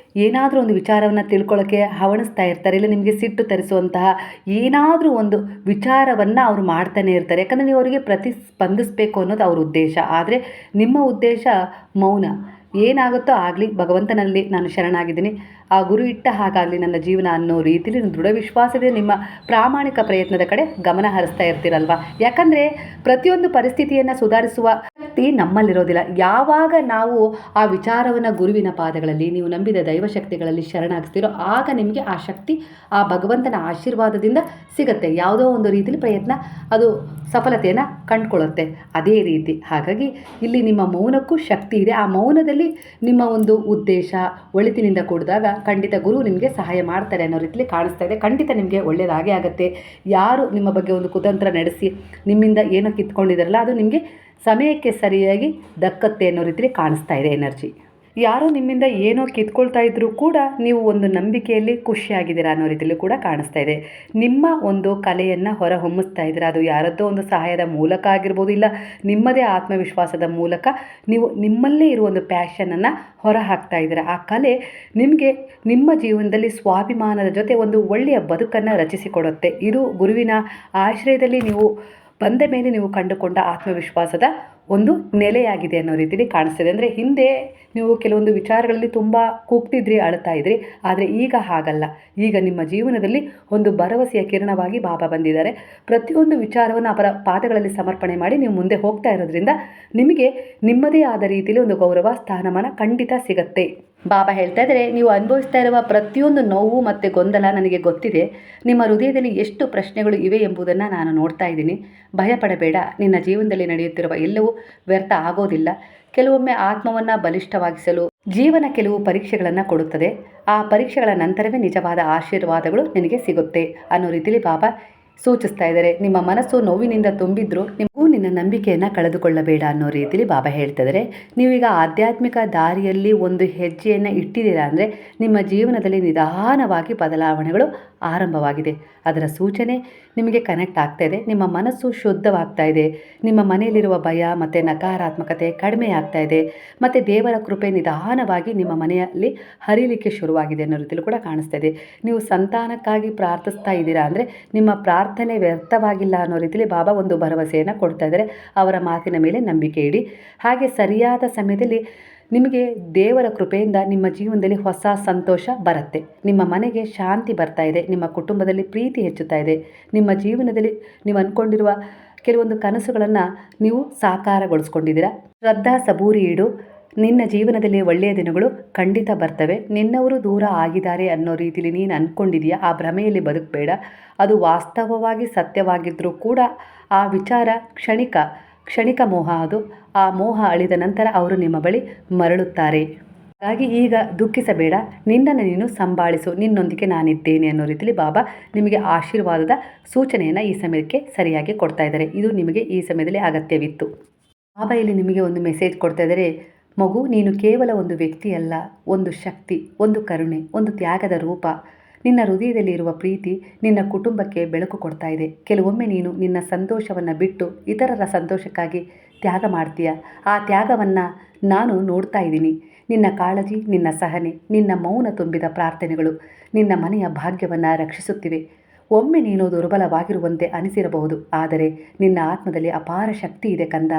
ಏನಾದರೂ ಒಂದು ವಿಚಾರವನ್ನು ತಿಳ್ಕೊಳ್ಳೋಕ್ಕೆ ಹವಣಿಸ್ತಾ ಇರ್ತಾರೆ, ಇಲ್ಲ ನಿಮಗೆ ಸಿಟ್ಟು ತರಿಸುವಂತಹ ಏನಾದರೂ ಒಂದು ವಿಚಾರವನ್ನು ಅವರು ಮಾಡ್ತಾನೆ ಇರ್ತಾರೆ. ಯಾಕಂದರೆ ನೀವು ಅವರಿಗೆ ಪ್ರತಿಸ್ಪಂದಿಸಬೇಕು ಅನ್ನೋದು ಅವ್ರ ಉದ್ದೇಶ. ಆದರೆ ನಿಮ್ಮ ಉದ್ದೇಶ ಮೌನ. ಏನಾಗುತ್ತೋ ಆಗಲಿ, ಭಗವಂತನಲ್ಲಿ ನಾನು ಶರಣಾಗಿದ್ದೀನಿ, ಆ ಗುರು ಇಟ್ಟ ಹಾಗಾಗಲಿ ನನ್ನ ಜೀವನ ಅನ್ನೋ ರೀತಿಯಲ್ಲಿ ದೃಢ ವಿಶ್ವಾಸವೇ ನಿಮ್ಮ ಪ್ರಾಮಾಣಿಕ ಪ್ರಯತ್ನದ ಕಡೆ ಗಮನ ಹರಿಸ್ತಾ ಇರ್ತೀರಲ್ವ. ಯಾಕಂದರೆ ಪ್ರತಿಯೊಂದು ಪರಿಸ್ಥಿತಿಯನ್ನು ಸುಧಾರಿಸುವ ಶಕ್ತಿ ನಮ್ಮಲ್ಲಿರೋದಿಲ್ಲ. ಯಾವಾಗ ನಾವು ಆ ವಿಚಾರವನ್ನು ಗುರುವಿನ ಪಾದಗಳಲ್ಲಿ, ನೀವು ನಂಬಿದ ದೈವಶಕ್ತಿಗಳಲ್ಲಿ ಶರಣಾಗಿಸ್ತೀರೋ ಆಗ ನಿಮಗೆ ಆ ಶಕ್ತಿ ಆ ಭಗವಂತನ ಆಶೀರ್ವಾದದಿಂದ ಸಿಗುತ್ತೆ. ಯಾವುದೋ ಒಂದು ರೀತಿಯಲ್ಲಿ ಪ್ರಯತ್ನ ಅದು ಸಫಲತೆಯನ್ನು ಕಂಡುಕೊಳ್ಳುತ್ತೆ. ಅದೇ ರೀತಿ ಹಾಗಾಗಿ ಇಲ್ಲಿ ನಿಮ್ಮ ಮೌನಕ್ಕೂ ಶಕ್ತಿ ಇದೆ. ಆ ಮೌನದಲ್ಲಿ ನಿಮ್ಮ ಒಂದು ಉದ್ದೇಶ ಒಳಿತಿನಿಂದ ಕೂಡಿದಾಗ ಖಂಡಿತ ಗುರು ನಿಮಗೆ ಸಹಾಯ ಮಾಡ್ತಾರೆ ಅನ್ನೋ ರೀತಿಯಲ್ಲಿ ಕಾಣಿಸ್ತಾ ಇದೆ. ಖಂಡಿತ ನಿಮಗೆ ಒಳ್ಳೆಯದಾಗೇ ಆಗುತ್ತೆ. ಯಾರು ನಿಮ್ಮ ಬಗ್ಗೆ ಒಂದು ಕುತಂತ್ರ ನಡೆಸಿ ನಿಮ್ಮಿಂದ ಏನೋ ಕಿತ್ಕೊಂಡಿದ್ದಾರಲ್ಲ, ಅದು ನಿಮಗೆ ಸಮಯಕ್ಕೆ ಸರಿಯಾಗಿ ದಕ್ಕತ್ತೆ ಅನ್ನೋ ರೀತಿಯಲ್ಲಿ ಕಾಣಿಸ್ತಾ ಇದೆ ಎನರ್ಜಿ. ಯಾರೋ ನಿಮ್ಮಿಂದ ಏನೋ ಕಿತ್ಕೊಳ್ತಾ ಇದ್ದರೂ ಕೂಡ ನೀವು ಒಂದು ನಂಬಿಕೆಯಲ್ಲಿ ಖುಷಿಯಾಗಿದ್ದೀರಾ ಅನ್ನೋ ರೀತಿಯಲ್ಲಿ ಕೂಡ ಕಾಣಿಸ್ತಾ ಇದೆ. ನಿಮ್ಮ ಒಂದು ಕಲೆಯನ್ನು ಹೊರ ಹೊಮ್ಮಿಸ್ತಾ ಇದ್ದೀರಾ. ಅದು ಯಾರದ್ದೋ ಒಂದು ಸಹಾಯದ ಮೂಲಕ ಆಗಿರ್ಬೋದು, ಇಲ್ಲ ನಿಮ್ಮದೇ ಆತ್ಮವಿಶ್ವಾಸದ ಮೂಲಕ ನೀವು ನಿಮ್ಮಲ್ಲೇ ಇರುವ ಒಂದು ಪ್ಯಾಷನನ್ನು ಹೊರ ಹಾಕ್ತಾ ಇದ್ದೀರಾ. ಆ ಕಲೆ ನಿಮಗೆ ನಿಮ್ಮ ಜೀವನದಲ್ಲಿ ಸ್ವಾಭಿಮಾನದ ಜೊತೆ ಒಂದು ಒಳ್ಳೆಯ ಬದುಕನ್ನು ರಚಿಸಿಕೊಡುತ್ತೆ. ಇದು ಗುರುವಿನ ಆಶ್ರಯದಲ್ಲಿ ನೀವು ಬಂದ ಮೇಲೆ ನೀವು ಕಂಡುಕೊಂಡ ಆತ್ಮವಿಶ್ವಾಸದ ಒಂದು ನೆಲೆಯಾಗಿದೆ ಅನ್ನೋ ರೀತಿಯಲ್ಲಿ ಕಾಣಿಸ್ತಿದೆ. ಅಂದರೆ ಹಿಂದೆ ನೀವು ಕೆಲವೊಂದು ವಿಚಾರಗಳಲ್ಲಿ ತುಂಬ ಕೂಗ್ತಿದ್ರಿ, ಅಳ್ತಾ ಇದ್ರಿ, ಆದರೆ ಈಗ ಹಾಗಲ್ಲ. ಈಗ ನಿಮ್ಮ ಜೀವನದಲ್ಲಿ ಒಂದು ಭರವಸೆಯ ಕಿರಣವಾಗಿ ಬಾಬಾ ಬಂದಿದ್ದಾರೆ. ಪ್ರತಿಯೊಂದು ವಿಚಾರವನ್ನು ಅವರ ಪಾದಗಳಲ್ಲಿ ಸಮರ್ಪಣೆ ಮಾಡಿ ನೀವು ಮುಂದೆ ಹೋಗ್ತಾ ಇರೋದ್ರಿಂದ ನಿಮಗೆ ನಿಮ್ಮದೇ ಆದ ರೀತಿಯಲ್ಲಿ ಒಂದು ಗೌರವ ಸ್ಥಾನಮಾನ ಖಂಡಿತ ಸಿಗತ್ತೆ. ಬಾಬಾ ಹೇಳ್ತಾ ಇದ್ದಾರೆ, ನೀವು ಅನುಭವಿಸ್ತಾ ಇರುವ ಪ್ರತಿಯೊಂದು ನೋವು ಮತ್ತು ಗೊಂದಲ ನನಗೆ ಗೊತ್ತಿದೆ. ನಿಮ್ಮ ಹೃದಯದಲ್ಲಿ ಎಷ್ಟು ಪ್ರಶ್ನೆಗಳು ಇವೆ ಎಂಬುದನ್ನು ನಾನು ನೋಡ್ತಾ ಇದ್ದೀನಿ. ಭಯಪಡಬೇಡ, ನಿನ್ನ ಜೀವನದಲ್ಲಿ ನಡೆಯುತ್ತಿರುವ ಎಲ್ಲವೂ ವ್ಯರ್ಥ ಆಗೋದಿಲ್ಲ. ಕೆಲವೊಮ್ಮೆ ಆತ್ಮವನ್ನು ಬಲಿಷ್ಠವಾಗಿಸಲು ಜೀವನ ಕೆಲವು ಪರೀಕ್ಷೆಗಳನ್ನು ಕೊಡುತ್ತದೆ. ಆ ಪರೀಕ್ಷೆಗಳ ನಂತರವೇ ನಿಜವಾದ ಆಶೀರ್ವಾದಗಳು ನಿನಗೆ ಸಿಗುತ್ತೆ ಅನ್ನೋ ರೀತಿಯಲ್ಲಿ ಬಾಬಾ ಸೂಚಿಸ್ತಾ ಇದ್ದಾರೆ. ನಿಮ್ಮ ಮನಸ್ಸು ನೋವಿನಿಂದ ತುಂಬಿದ್ರು ನಿಮಗೂ ಮಗು ನಿನ್ನ ನಂಬಿಕೆಯನ್ನು ಕಳೆದುಕೊಳ್ಳಬೇಡ ಅನ್ನೋ ರೀತಿಯಲ್ಲಿ ಬಾಬಾ ಹೇಳ್ತಿದ್ದಾರೆ. ನೀವೀಗ ಆಧ್ಯಾತ್ಮಿಕ ದಾರಿಯಲ್ಲಿ ಒಂದು ಹೆಜ್ಜೆಯನ್ನು ಇಟ್ಟಿದ್ದೀರಾ ಅಂದರೆ ನಿಮ್ಮ ಜೀವನದಲ್ಲಿ ನಿಧಾನವಾಗಿ ಬದಲಾವಣೆಗಳು ಆರಂಭವಾಗಿದೆ. ಅದರ ಸೂಚನೆ ನಿಮಗೆ ಕನೆಕ್ಟ್ ಆಗ್ತಾ ಇದೆ. ನಿಮ್ಮ ಮನಸ್ಸು ಶುದ್ಧವಾಗ್ತಾ ಇದೆ. ನಿಮ್ಮ ಮನೆಯಲ್ಲಿರುವ ಭಯ ಮತ್ತು ನಕಾರಾತ್ಮಕತೆ ಕಡಿಮೆ ಆಗ್ತಾ ಇದೆ. ಮತ್ತು ದೇವರ ಕೃಪೆ ನಿಧಾನವಾಗಿ ನಿಮ್ಮ ಮನೆಯಲ್ಲಿ ಹರಿಲಿಕ್ಕೆ ಶುರುವಾಗಿದೆ ಅನ್ನೋ ರೀತಿಯಲ್ಲೂ ಕೂಡ ಕಾಣಿಸ್ತಾ ಇದೆ. ನೀವು ಸಂತಾನಕ್ಕಾಗಿ ಪ್ರಾರ್ಥಿಸ್ತಾ ಇದ್ದೀರಾ ಅಂದರೆ ನಿಮ್ಮ ಪ್ರಾರ್ಥನೆ ವ್ಯರ್ಥವಾಗಿಲ್ಲ ಅನ್ನೋ ರೀತಿಯಲ್ಲಿ ಬಾಬಾ ಒಂದು ಭರವಸೆಯನ್ನು ಕೊಡ್ತಾ ಇದ್ದಾರೆ. ಅವರ ಮಾತಿನ ಮೇಲೆ ನಂಬಿಕೆ ಇಡಿ. ಹಾಗೆ ಸರಿಯಾದ ಸಮಯದಲ್ಲಿ ನಿಮಗೆ ದೇವರ ಕೃಪೆಯಿಂದ ನಿಮ್ಮ ಜೀವನದಲ್ಲಿ ಹೊಸ ಸಂತೋಷ ಬರುತ್ತೆ. ನಿಮ್ಮ ಮನೆಗೆ ಶಾಂತಿ ಬರ್ತಾ ಇದೆ. ನಿಮ್ಮ ಕುಟುಂಬದಲ್ಲಿ ಪ್ರೀತಿ ಹೆಚ್ಚುತ್ತಾ ಇದೆ. ನಿಮ್ಮ ಜೀವನದಲ್ಲಿ ನೀವು ಅಂದ್ಕೊಂಡಿರುವ ಕೆಲವೊಂದು ಕನಸುಗಳನ್ನು ನೀವು ಸಾಕಾರಗೊಳಿಸ್ಕೊಂಡಿದ್ದೀರಾ. ಶ್ರದ್ಧಾ ಸಬೂರಿ ಇಡು. ನಿನ್ನ ಜೀವನದಲ್ಲಿ ಒಳ್ಳೆಯ ದಿನಗಳು ಖಂಡಿತ ಬರ್ತವೆ. ನಿನ್ನವರು ದೂರ ಆಗಿದ್ದಾರೆ ಅನ್ನೋ ರೀತಿಯಲ್ಲಿ ನೀನು ಅಂದ್ಕೊಂಡಿದೆಯಾ, ಆ ಭ್ರಮೆಯಲ್ಲಿ ಬದುಕಬೇಡ. ಅದು ವಾಸ್ತವವಾಗಿ ಸತ್ಯವಾಗಿದ್ದರೂ ಕೂಡ ಆ ವಿಚಾರ ಕ್ಷಣಿಕ ಮೋಹ. ಅದು ಆ ಮೋಹ ಅಳಿದ ನಂತರ ಅವರು ನಿಮ್ಮ ಬಳಿ ಮರಳುತ್ತಾರೆ. ಹಾಗಾಗಿ ಈಗ ದುಃಖಿಸಬೇಡ. ನಿನ್ನನ್ನು ನೀನು ಸಂಭಾಳಿಸು. ನಿನ್ನೊಂದಿಗೆ ನಾನಿದ್ದೇನೆ ಅನ್ನೋ ರೀತಿಯಲ್ಲಿ ಬಾಬಾ ನಿಮಗೆ ಆಶೀರ್ವಾದದ ಸೂಚನೆಯನ್ನು ಈ ಸಮಯಕ್ಕೆ ಸರಿಯಾಗಿ ಕೊಡ್ತಾ ಇದ್ದಾರೆ. ಇದು ನಿಮಗೆ ಈ ಸಮಯದಲ್ಲಿ ಅಗತ್ಯವಿತ್ತು. ಬಾಬಾ ಇಲ್ಲಿ ನಿಮಗೆ ಒಂದು ಮೆಸೇಜ್ ಕೊಡ್ತಾ ಇದ್ದಾರೆ. ಮಗು, ನೀನು ಕೇವಲ ಒಂದು ವ್ಯಕ್ತಿಯಲ್ಲ, ಒಂದು ಶಕ್ತಿ, ಒಂದು ಕರುಣೆ, ಒಂದು ತ್ಯಾಗದ ರೂಪ. ನಿನ್ನ ಹೃದಯದಲ್ಲಿ ಇರುವ ಪ್ರೀತಿ ನಿನ್ನ ಕುಟುಂಬಕ್ಕೆ ಬೆಳಕು ಕೊಡ್ತಾ ಇದೆ. ಕೆಲವೊಮ್ಮೆ ನೀನು ನಿನ್ನ ಸಂತೋಷವನ್ನು ಬಿಟ್ಟು ಇತರರ ಸಂತೋಷಕ್ಕಾಗಿ ತ್ಯಾಗ ಮಾಡ್ತೀಯ. ಆ ತ್ಯಾಗವನ್ನು ನಾನು ನೋಡ್ತಾ ಇದ್ದೀನಿ. ನಿನ್ನ ಕಾಳಜಿ, ನಿನ್ನ ಸಹನೆ, ನಿನ್ನ ಮೌನ ತುಂಬಿದ ಪ್ರಾರ್ಥನೆಗಳು ನಿನ್ನ ಮನೆಯ ಭಾಗ್ಯವನ್ನು ರಕ್ಷಿಸುತ್ತಿವೆ. ಒಮ್ಮೆ ನೀನು ದುರ್ಬಲವಾಗಿರುವಂತೆ ಅನಿಸಿರಬಹುದು, ಆದರೆ ನಿನ್ನ ಆತ್ಮದಲ್ಲಿ ಅಪಾರ ಶಕ್ತಿ ಇದೆ ಕಂದ.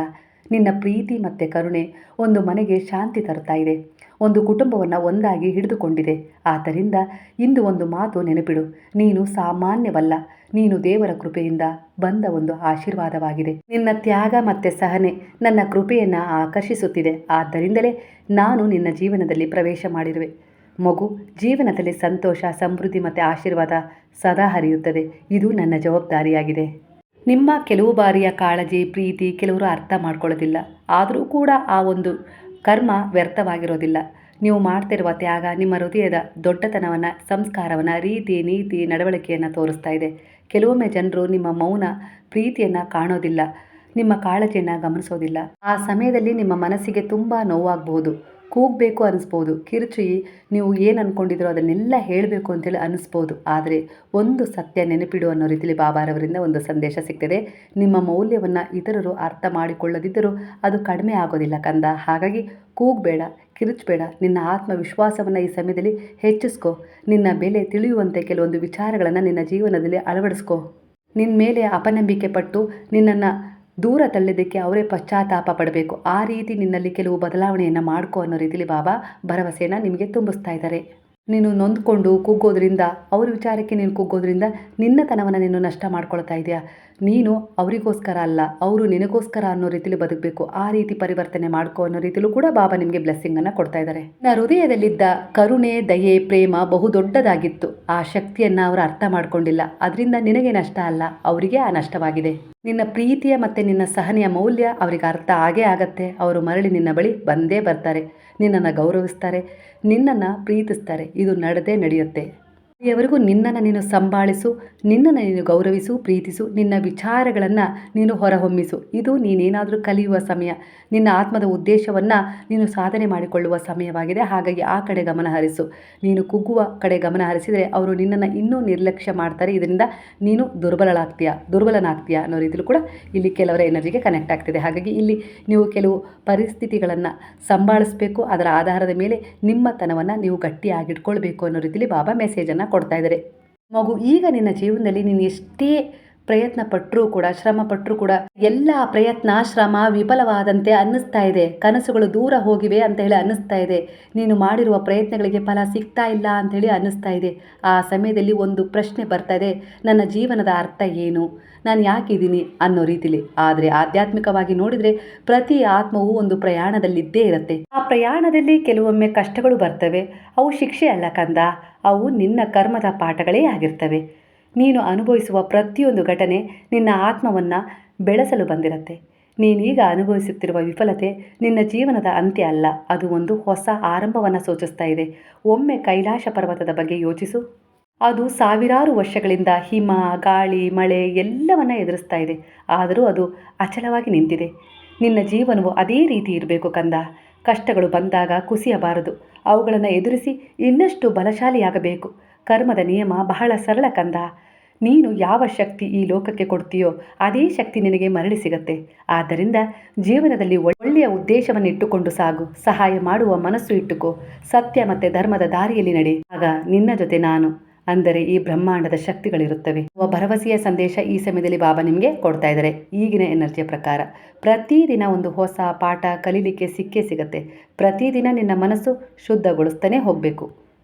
ನಿನ್ನ ಪ್ರೀತಿ ಮತ್ತು ಕರುಣೆ ಒಂದು ಮನೆಗೆ ಶಾಂತಿ ತರ್ತಾ ಇದೆ. ಒಂದು ಕುಟುಂಬವನ್ನು ಒಂದಾಗಿ ಹಿಡಿದುಕೊಂಡಿದೆ. ಆದ್ದರಿಂದ ಇಂದು ಒಂದು ಮಾತು ನೆನಪಿಡು. ನೀನು ಸಾಮಾನ್ಯವಲ್ಲ. ನೀನು ದೇವರ ಕೃಪೆಯಿಂದ ಬಂದ ಒಂದು ಆಶೀರ್ವಾದವಾಗಿದೆ. ನಿನ್ನ ತ್ಯಾಗ ಮತ್ತು ಸಹನೆ ನನ್ನ ಕೃಪೆಯನ್ನು ಆಕರ್ಷಿಸುತ್ತಿದೆ. ಆದ್ದರಿಂದಲೇ ನಾನು ನಿನ್ನ ಜೀವನದಲ್ಲಿ ಪ್ರವೇಶ ಮಾಡಿರುವೆ. ಮಗು, ಜೀವನದಲ್ಲಿ ಸಂತೋಷ, ಸಮೃದ್ಧಿ ಮತ್ತು ಆಶೀರ್ವಾದ ಸದಾ ಹರಿಯುತ್ತದೆ. ಇದು ನನ್ನ ಜವಾಬ್ದಾರಿಯಾಗಿದೆ. ನಿಮ್ಮ ಕೆಲವು ಬಾರಿಯ ಕಾಳಜಿ, ಪ್ರೀತಿ ಕೆಲವರು ಅರ್ಥ ಮಾಡ್ಕೊಳ್ಳೋದಿಲ್ಲ. ಆದರೂ ಕೂಡ ಆ ಒಂದು ಕರ್ಮ ವ್ಯರ್ಥವಾಗಿರೋದಿಲ್ಲ. ನೀವು ಮಾಡ್ತಿರುವ ತ್ಯಾಗ ನಿಮ್ಮ ಹೃದಯದ ದೊಡ್ಡತನವನ್ನು, ಸಂಸ್ಕಾರವನ್ನು, ರೀತಿ, ನೀತಿ, ನಡವಳಿಕೆಯನ್ನು ತೋರಿಸ್ತಾ ಇದೆ. ಕೆಲವೊಮ್ಮೆ ಜನರು ನಿಮ್ಮ ಮೌನ ಪ್ರೀತಿಯನ್ನು ಕಾಣೋದಿಲ್ಲ, ನಿಮ್ಮ ಕಾಳಜಿಯನ್ನು ಗಮನಿಸೋದಿಲ್ಲ. ಆ ಸಮಯದಲ್ಲಿ ನಿಮ್ಮ ಮನಸ್ಸಿಗೆ ತುಂಬ ನೋವಾಗಬಹುದು. ಕೂಗಬೇಕು ಅನ್ನಿಸ್ಬೋದು. ಕಿರುಚಿ ನೀವು ಏನು ಅಂದ್ಕೊಂಡಿದ್ರೋ ಅದನ್ನೆಲ್ಲ ಹೇಳಬೇಕು ಅಂತೇಳಿ ಅನ್ನಿಸ್ಬೋದು. ಆದರೆ ಒಂದು ಸತ್ಯ ನೆನಪಿಡು ಅನ್ನೋ ರೀತಿಯಲ್ಲಿ ಬಾಬಾರವರಿಂದ ಒಂದು ಸಂದೇಶ ಸಿಗ್ತದೆ. ನಿಮ್ಮ ಮೌಲ್ಯವನ್ನು ಇತರರು ಅರ್ಥ ಮಾಡಿಕೊಳ್ಳದಿದ್ದರೂ ಅದು ಕಡಿಮೆ ಆಗೋದಿಲ್ಲ ಕಂದ. ಹಾಗಾಗಿ ಕೂಗಬೇಡ, ಕಿರುಚಬೇಡ. ನಿನ್ನ ಆತ್ಮವಿಶ್ವಾಸವನ್ನು ಈ ಸಮಯದಲ್ಲಿ ಹೆಚ್ಚಿಸ್ಕೊ. ನಿನ್ನ ಬೆಲೆ ತಿಳಿಯುವಂತೆ ಕೆಲವೊಂದು ವಿಚಾರಗಳನ್ನು ನಿನ್ನ ಜೀವನದಲ್ಲಿ ಅಳವಡಿಸ್ಕೊ. ನಿನ್ನ ಮೇಲೆ ಅಪನಂಬಿಕೆ ಪಟ್ಟು ನಿನ್ನನ್ನು ದೂರ ತಳ್ಳಿದ್ದಕ್ಕೆ ಅವರೇ ಪಶ್ಚಾತ್ತಾಪ ಪಡಬೇಕು. ಆ ರೀತಿ ನಿನ್ನಲ್ಲಿ ಕೆಲವು ಬದಲಾವಣೆಯನ್ನು ಮಾಡ್ಕೊ ಅನ್ನೋ ರೀತಿಯಲ್ಲಿ ಬಾಬಾ ಭರವಸೆಯನ್ನು ನಿಮಗೆ ತುಂಬಿಸ್ತಾ ಇದ್ದಾರೆ. ನೀನು ನೊಂದ್ಕೊಂಡು ಕುಗ್ಗೋದ್ರಿಂದ, ಅವ್ರ ವಿಚಾರಕ್ಕೆ ನೀನು ಕುಗ್ಗೋದ್ರಿಂದ ನಿನ್ನತನವನ್ನು ನೀನು ನಷ್ಟ ಮಾಡ್ಕೊಳ್ತಾ ಇದೆಯಾ. ನೀನು ಅವರಿಗೋಸ್ಕರ ಅಲ್ಲ, ಅವರು ನಿನಗೋಸ್ಕರ ಅನ್ನೋ ರೀತಿಯಲ್ಲಿ ಬದುಕಬೇಕು. ಆ ರೀತಿ ಪರಿವರ್ತನೆ ಮಾಡ್ಕೋ ಅನ್ನೋ ರೀತಿಯಲ್ಲೂ ಕೂಡ ಬಾಬಾ ನಿಮಗೆ ಬ್ಲೆಸ್ಸಿಂಗನ್ನು ಕೊಡ್ತಾ ಇದ್ದಾರೆ. ನಿನ್ನ ಹೃದಯದಲ್ಲಿದ್ದ ಕರುಣೆ, ದಯೆ, ಪ್ರೇಮ ಬಹು ದೊಡ್ಡದಾಗಿತ್ತು. ಆ ಶಕ್ತಿಯನ್ನು ಅವರು ಅರ್ಥ ಮಾಡ್ಕೊಂಡಿಲ್ಲ. ಅದರಿಂದ ನಿನಗೆ ನಷ್ಟ ಅಲ್ಲ, ಅವರಿಗೆ ಆ ನಷ್ಟವಾಗಿದೆ. ನಿನ್ನ ಪ್ರೀತಿಯ ಮತ್ತು ನಿನ್ನ ಸಹನೆಯ ಮೌಲ್ಯ ಅವರಿಗೆ ಅರ್ಥ ಆಗೇ ಆಗತ್ತೆ. ಅವರು ಮರಳಿ ನಿನ್ನ ಬಳಿ ಬಂದೇ ಬರ್ತಾರೆ. ನಿನ್ನನ್ನು ಗೌರವಿಸ್ತಾರೆ, ನಿನ್ನನ್ನು ಪ್ರೀತಿಸ್ತಾರೆ. ಇದು ನಡೆಯುತ್ತೆ. ಎವರಿಗೂ ನಿನ್ನನ್ನು ನೀನು ಸಂಭಾಳಿಸು, ನಿನ್ನನ್ನು ನೀನು ಗೌರವಿಸು, ಪ್ರೀತಿಸು. ನಿನ್ನ ವಿಚಾರಗಳನ್ನು ನೀನು ಹೊರಹೊಮ್ಮಿಸು. ಇದು ನೀನೇನಾದರೂ ಕಲಿಯುವ ಸಮಯ. ನಿನ್ನ ಆತ್ಮದ ಉದ್ದೇಶವನ್ನು ನೀನು ಸಾಧನೆ ಮಾಡಿಕೊಳ್ಳುವ ಸಮಯವಾಗಿದೆ. ಹಾಗಾಗಿ ಆ ಕಡೆ ಗಮನ ಹರಿಸು. ನೀನು ಕುಗ್ಗುವ ಕಡೆ ಗಮನ ಹರಿಸಿದರೆ ಅವರು ನಿನ್ನನ್ನು ಇನ್ನೂ ನಿರ್ಲಕ್ಷ್ಯ ಮಾಡ್ತಾರೆ. ಇದರಿಂದ ನೀನು ದುರ್ಬಲನಾಗ್ತೀಯಾ ಅನ್ನೋ ರೀತಿಯಲ್ಲೂ ಕೂಡ ಇಲ್ಲಿ ಕೆಲವರ ಎನರ್ಜಿಗೆ ಕನೆಕ್ಟ್ ಆಗ್ತಿದೆ. ಹಾಗಾಗಿ ಇಲ್ಲಿ ನೀವು ಕೆಲವು ಪರಿಸ್ಥಿತಿಗಳನ್ನು ಸಂಭಾಳಿಸಬೇಕು. ಅದರ ಆಧಾರದ ಮೇಲೆ ನಿಮ್ಮತನವನ್ನು ನೀವು ಗಟ್ಟಿಯಾಗಿಟ್ಕೊಳ್ಬೇಕು ಅನ್ನೋ ರೀತಿಯಲ್ಲಿ ಬಾಬಾ ಮೆಸೇಜನ್ನು ಕೊಡ್ತಾ ಇದ್ದಾರೆ. ಮಗು, ಈಗ ನಿನ್ನ ಜೀವನದಲ್ಲಿ ನೀನು ಎಷ್ಟೇ ಪ್ರಯತ್ನ ಪಟ್ಟರೂ ಕೂಡ, ಶ್ರಮ ಪಟ್ಟರೂ ಕೂಡ ಎಲ್ಲ ಪ್ರಯತ್ನ, ಶ್ರಮ ವಿಫಲವಾದಂತೆ ಅನ್ನಿಸ್ತಾ ಇದೆ. ಕನಸುಗಳು ದೂರ ಹೋಗಿವೆ ಅಂತ ಹೇಳಿ ಅನ್ನಿಸ್ತಾ ಇದೆ. ನೀನು ಮಾಡಿರುವ ಪ್ರಯತ್ನಗಳಿಗೆ ಫಲ ಸಿಗ್ತಾ ಇಲ್ಲ ಅಂಥೇಳಿ ಅನ್ನಿಸ್ತಾ ಇದೆ. ಆ ಸಮಯದಲ್ಲಿ ಒಂದು ಪ್ರಶ್ನೆ ಬರ್ತಾ ಇದೆ, ನನ್ನ ಜೀವನದ ಅರ್ಥ ಏನು, ನಾನು ಯಾಕಿದ್ದೀನಿ ಅನ್ನೋ ರೀತಿಲಿ. ಆದರೆ ಆಧ್ಯಾತ್ಮಿಕವಾಗಿ ನೋಡಿದರೆ ಪ್ರತಿ ಆತ್ಮವು ಒಂದು ಪ್ರಯಾಣದಲ್ಲಿದ್ದೇ ಇರುತ್ತೆ. ಆ ಪ್ರಯಾಣದಲ್ಲಿ ಕೆಲವೊಮ್ಮೆ ಕಷ್ಟಗಳು ಬರ್ತವೆ. ಅವು ಶಿಕ್ಷೆ ಅಲ್ಲ ಕಂದ, ಅವು ನಿನ್ನ ಕರ್ಮದ ಪಾಠಗಳೇ ಆಗಿರ್ತವೆ. ನೀನು ಅನುಭವಿಸುವ ಪ್ರತಿಯೊಂದು ಘಟನೆ ನಿನ್ನ ಆತ್ಮವನ್ನು ಬೆಳೆಸಲು ಬಂದಿರುತ್ತೆ. ನೀನೀಗ ಅನುಭವಿಸುತ್ತಿರುವ ವಿಫಲತೆ ನಿನ್ನ ಜೀವನದ ಅಂತ್ಯ ಅಲ್ಲ, ಅದು ಒಂದು ಹೊಸ ಆರಂಭವನ್ನು ಸೂಚಿಸ್ತಾ ಇದೆ. ಒಮ್ಮೆ ಕೈಲಾಶ ಪರ್ವತದ ಬಗ್ಗೆ ಯೋಚಿಸು. ಅದು ಸಾವಿರಾರು ವರ್ಷಗಳಿಂದ ಹಿಮ, ಗಾಳಿ, ಮಳೆ ಎಲ್ಲವನ್ನ ಎದುರಿಸ್ತಾ ಇದೆ. ಆದರೂ ಅದು ಅಚಲವಾಗಿ ನಿಂತಿದೆ. ನಿನ್ನ ಜೀವನವು ಅದೇ ರೀತಿ ಇರಬೇಕು ಕಂದ. ಕಷ್ಟಗಳು ಬಂದಾಗ ಕುಸಿಯಬಾರದು. ಅವುಗಳನ್ನು ಎದುರಿಸಿ ಇನ್ನಷ್ಟು ಬಲಶಾಲಿಯಾಗಬೇಕು. ಕರ್ಮದ ನಿಯಮ ಬಹಳ ಸರಳ ಕಂದ. ನೀನು ಯಾವ ಶಕ್ತಿ ಈ ಲೋಕಕ್ಕೆ ಕೊಡ್ತೀಯೋ ಅದೇ ಶಕ್ತಿ ನಿನಗೆ ಮರಳಿ ಸಿಗತ್ತೆ. ಆದ್ದರಿಂದ ಜೀವನದಲ್ಲಿ ಒಳ್ಳೆಯ ಉದ್ದೇಶವನ್ನು ಇಟ್ಟುಕೊಂಡು ಸಾಗು. ಸಹಾಯ ಮಾಡುವ ಮನಸ್ಸು ಇಟ್ಟುಕೋ. ಸತ್ಯ ಮತ್ತು ಧರ್ಮದ ದಾರಿಯಲ್ಲಿ ನಡೆ. ಆಗ ನಿನ್ನ ಜೊತೆ ನಾನು, ಅಂದರೆ ಈ ಬ್ರಹ್ಮಾಂಡದ ಶಕ್ತಿಗಳಿರುತ್ತವೆ. ಭರವಸೆಯ ಸಂದೇಶ ಈ ಸಮಯದಲ್ಲಿ ಬಾಬಾ ನಿಮಗೆ ಕೊಡ್ತಾ ಇದ್ದಾರೆ. ಈಗಿನ ಎನರ್ಜಿಯ ಪ್ರಕಾರ ಪ್ರತಿದಿನ ಒಂದು ಹೊಸ ಪಾಠ ಕಲೀಲಿಕ್ಕೆ ಸಿಕ್ಕೇ ಸಿಗತ್ತೆ. ಪ್ರತಿದಿನ ನಿನ್ನ ಮನಸ್ಸು ಶುದ್ಧಗೊಳಿಸ್ತಾನೆ ಹೋಗಬೇಕು.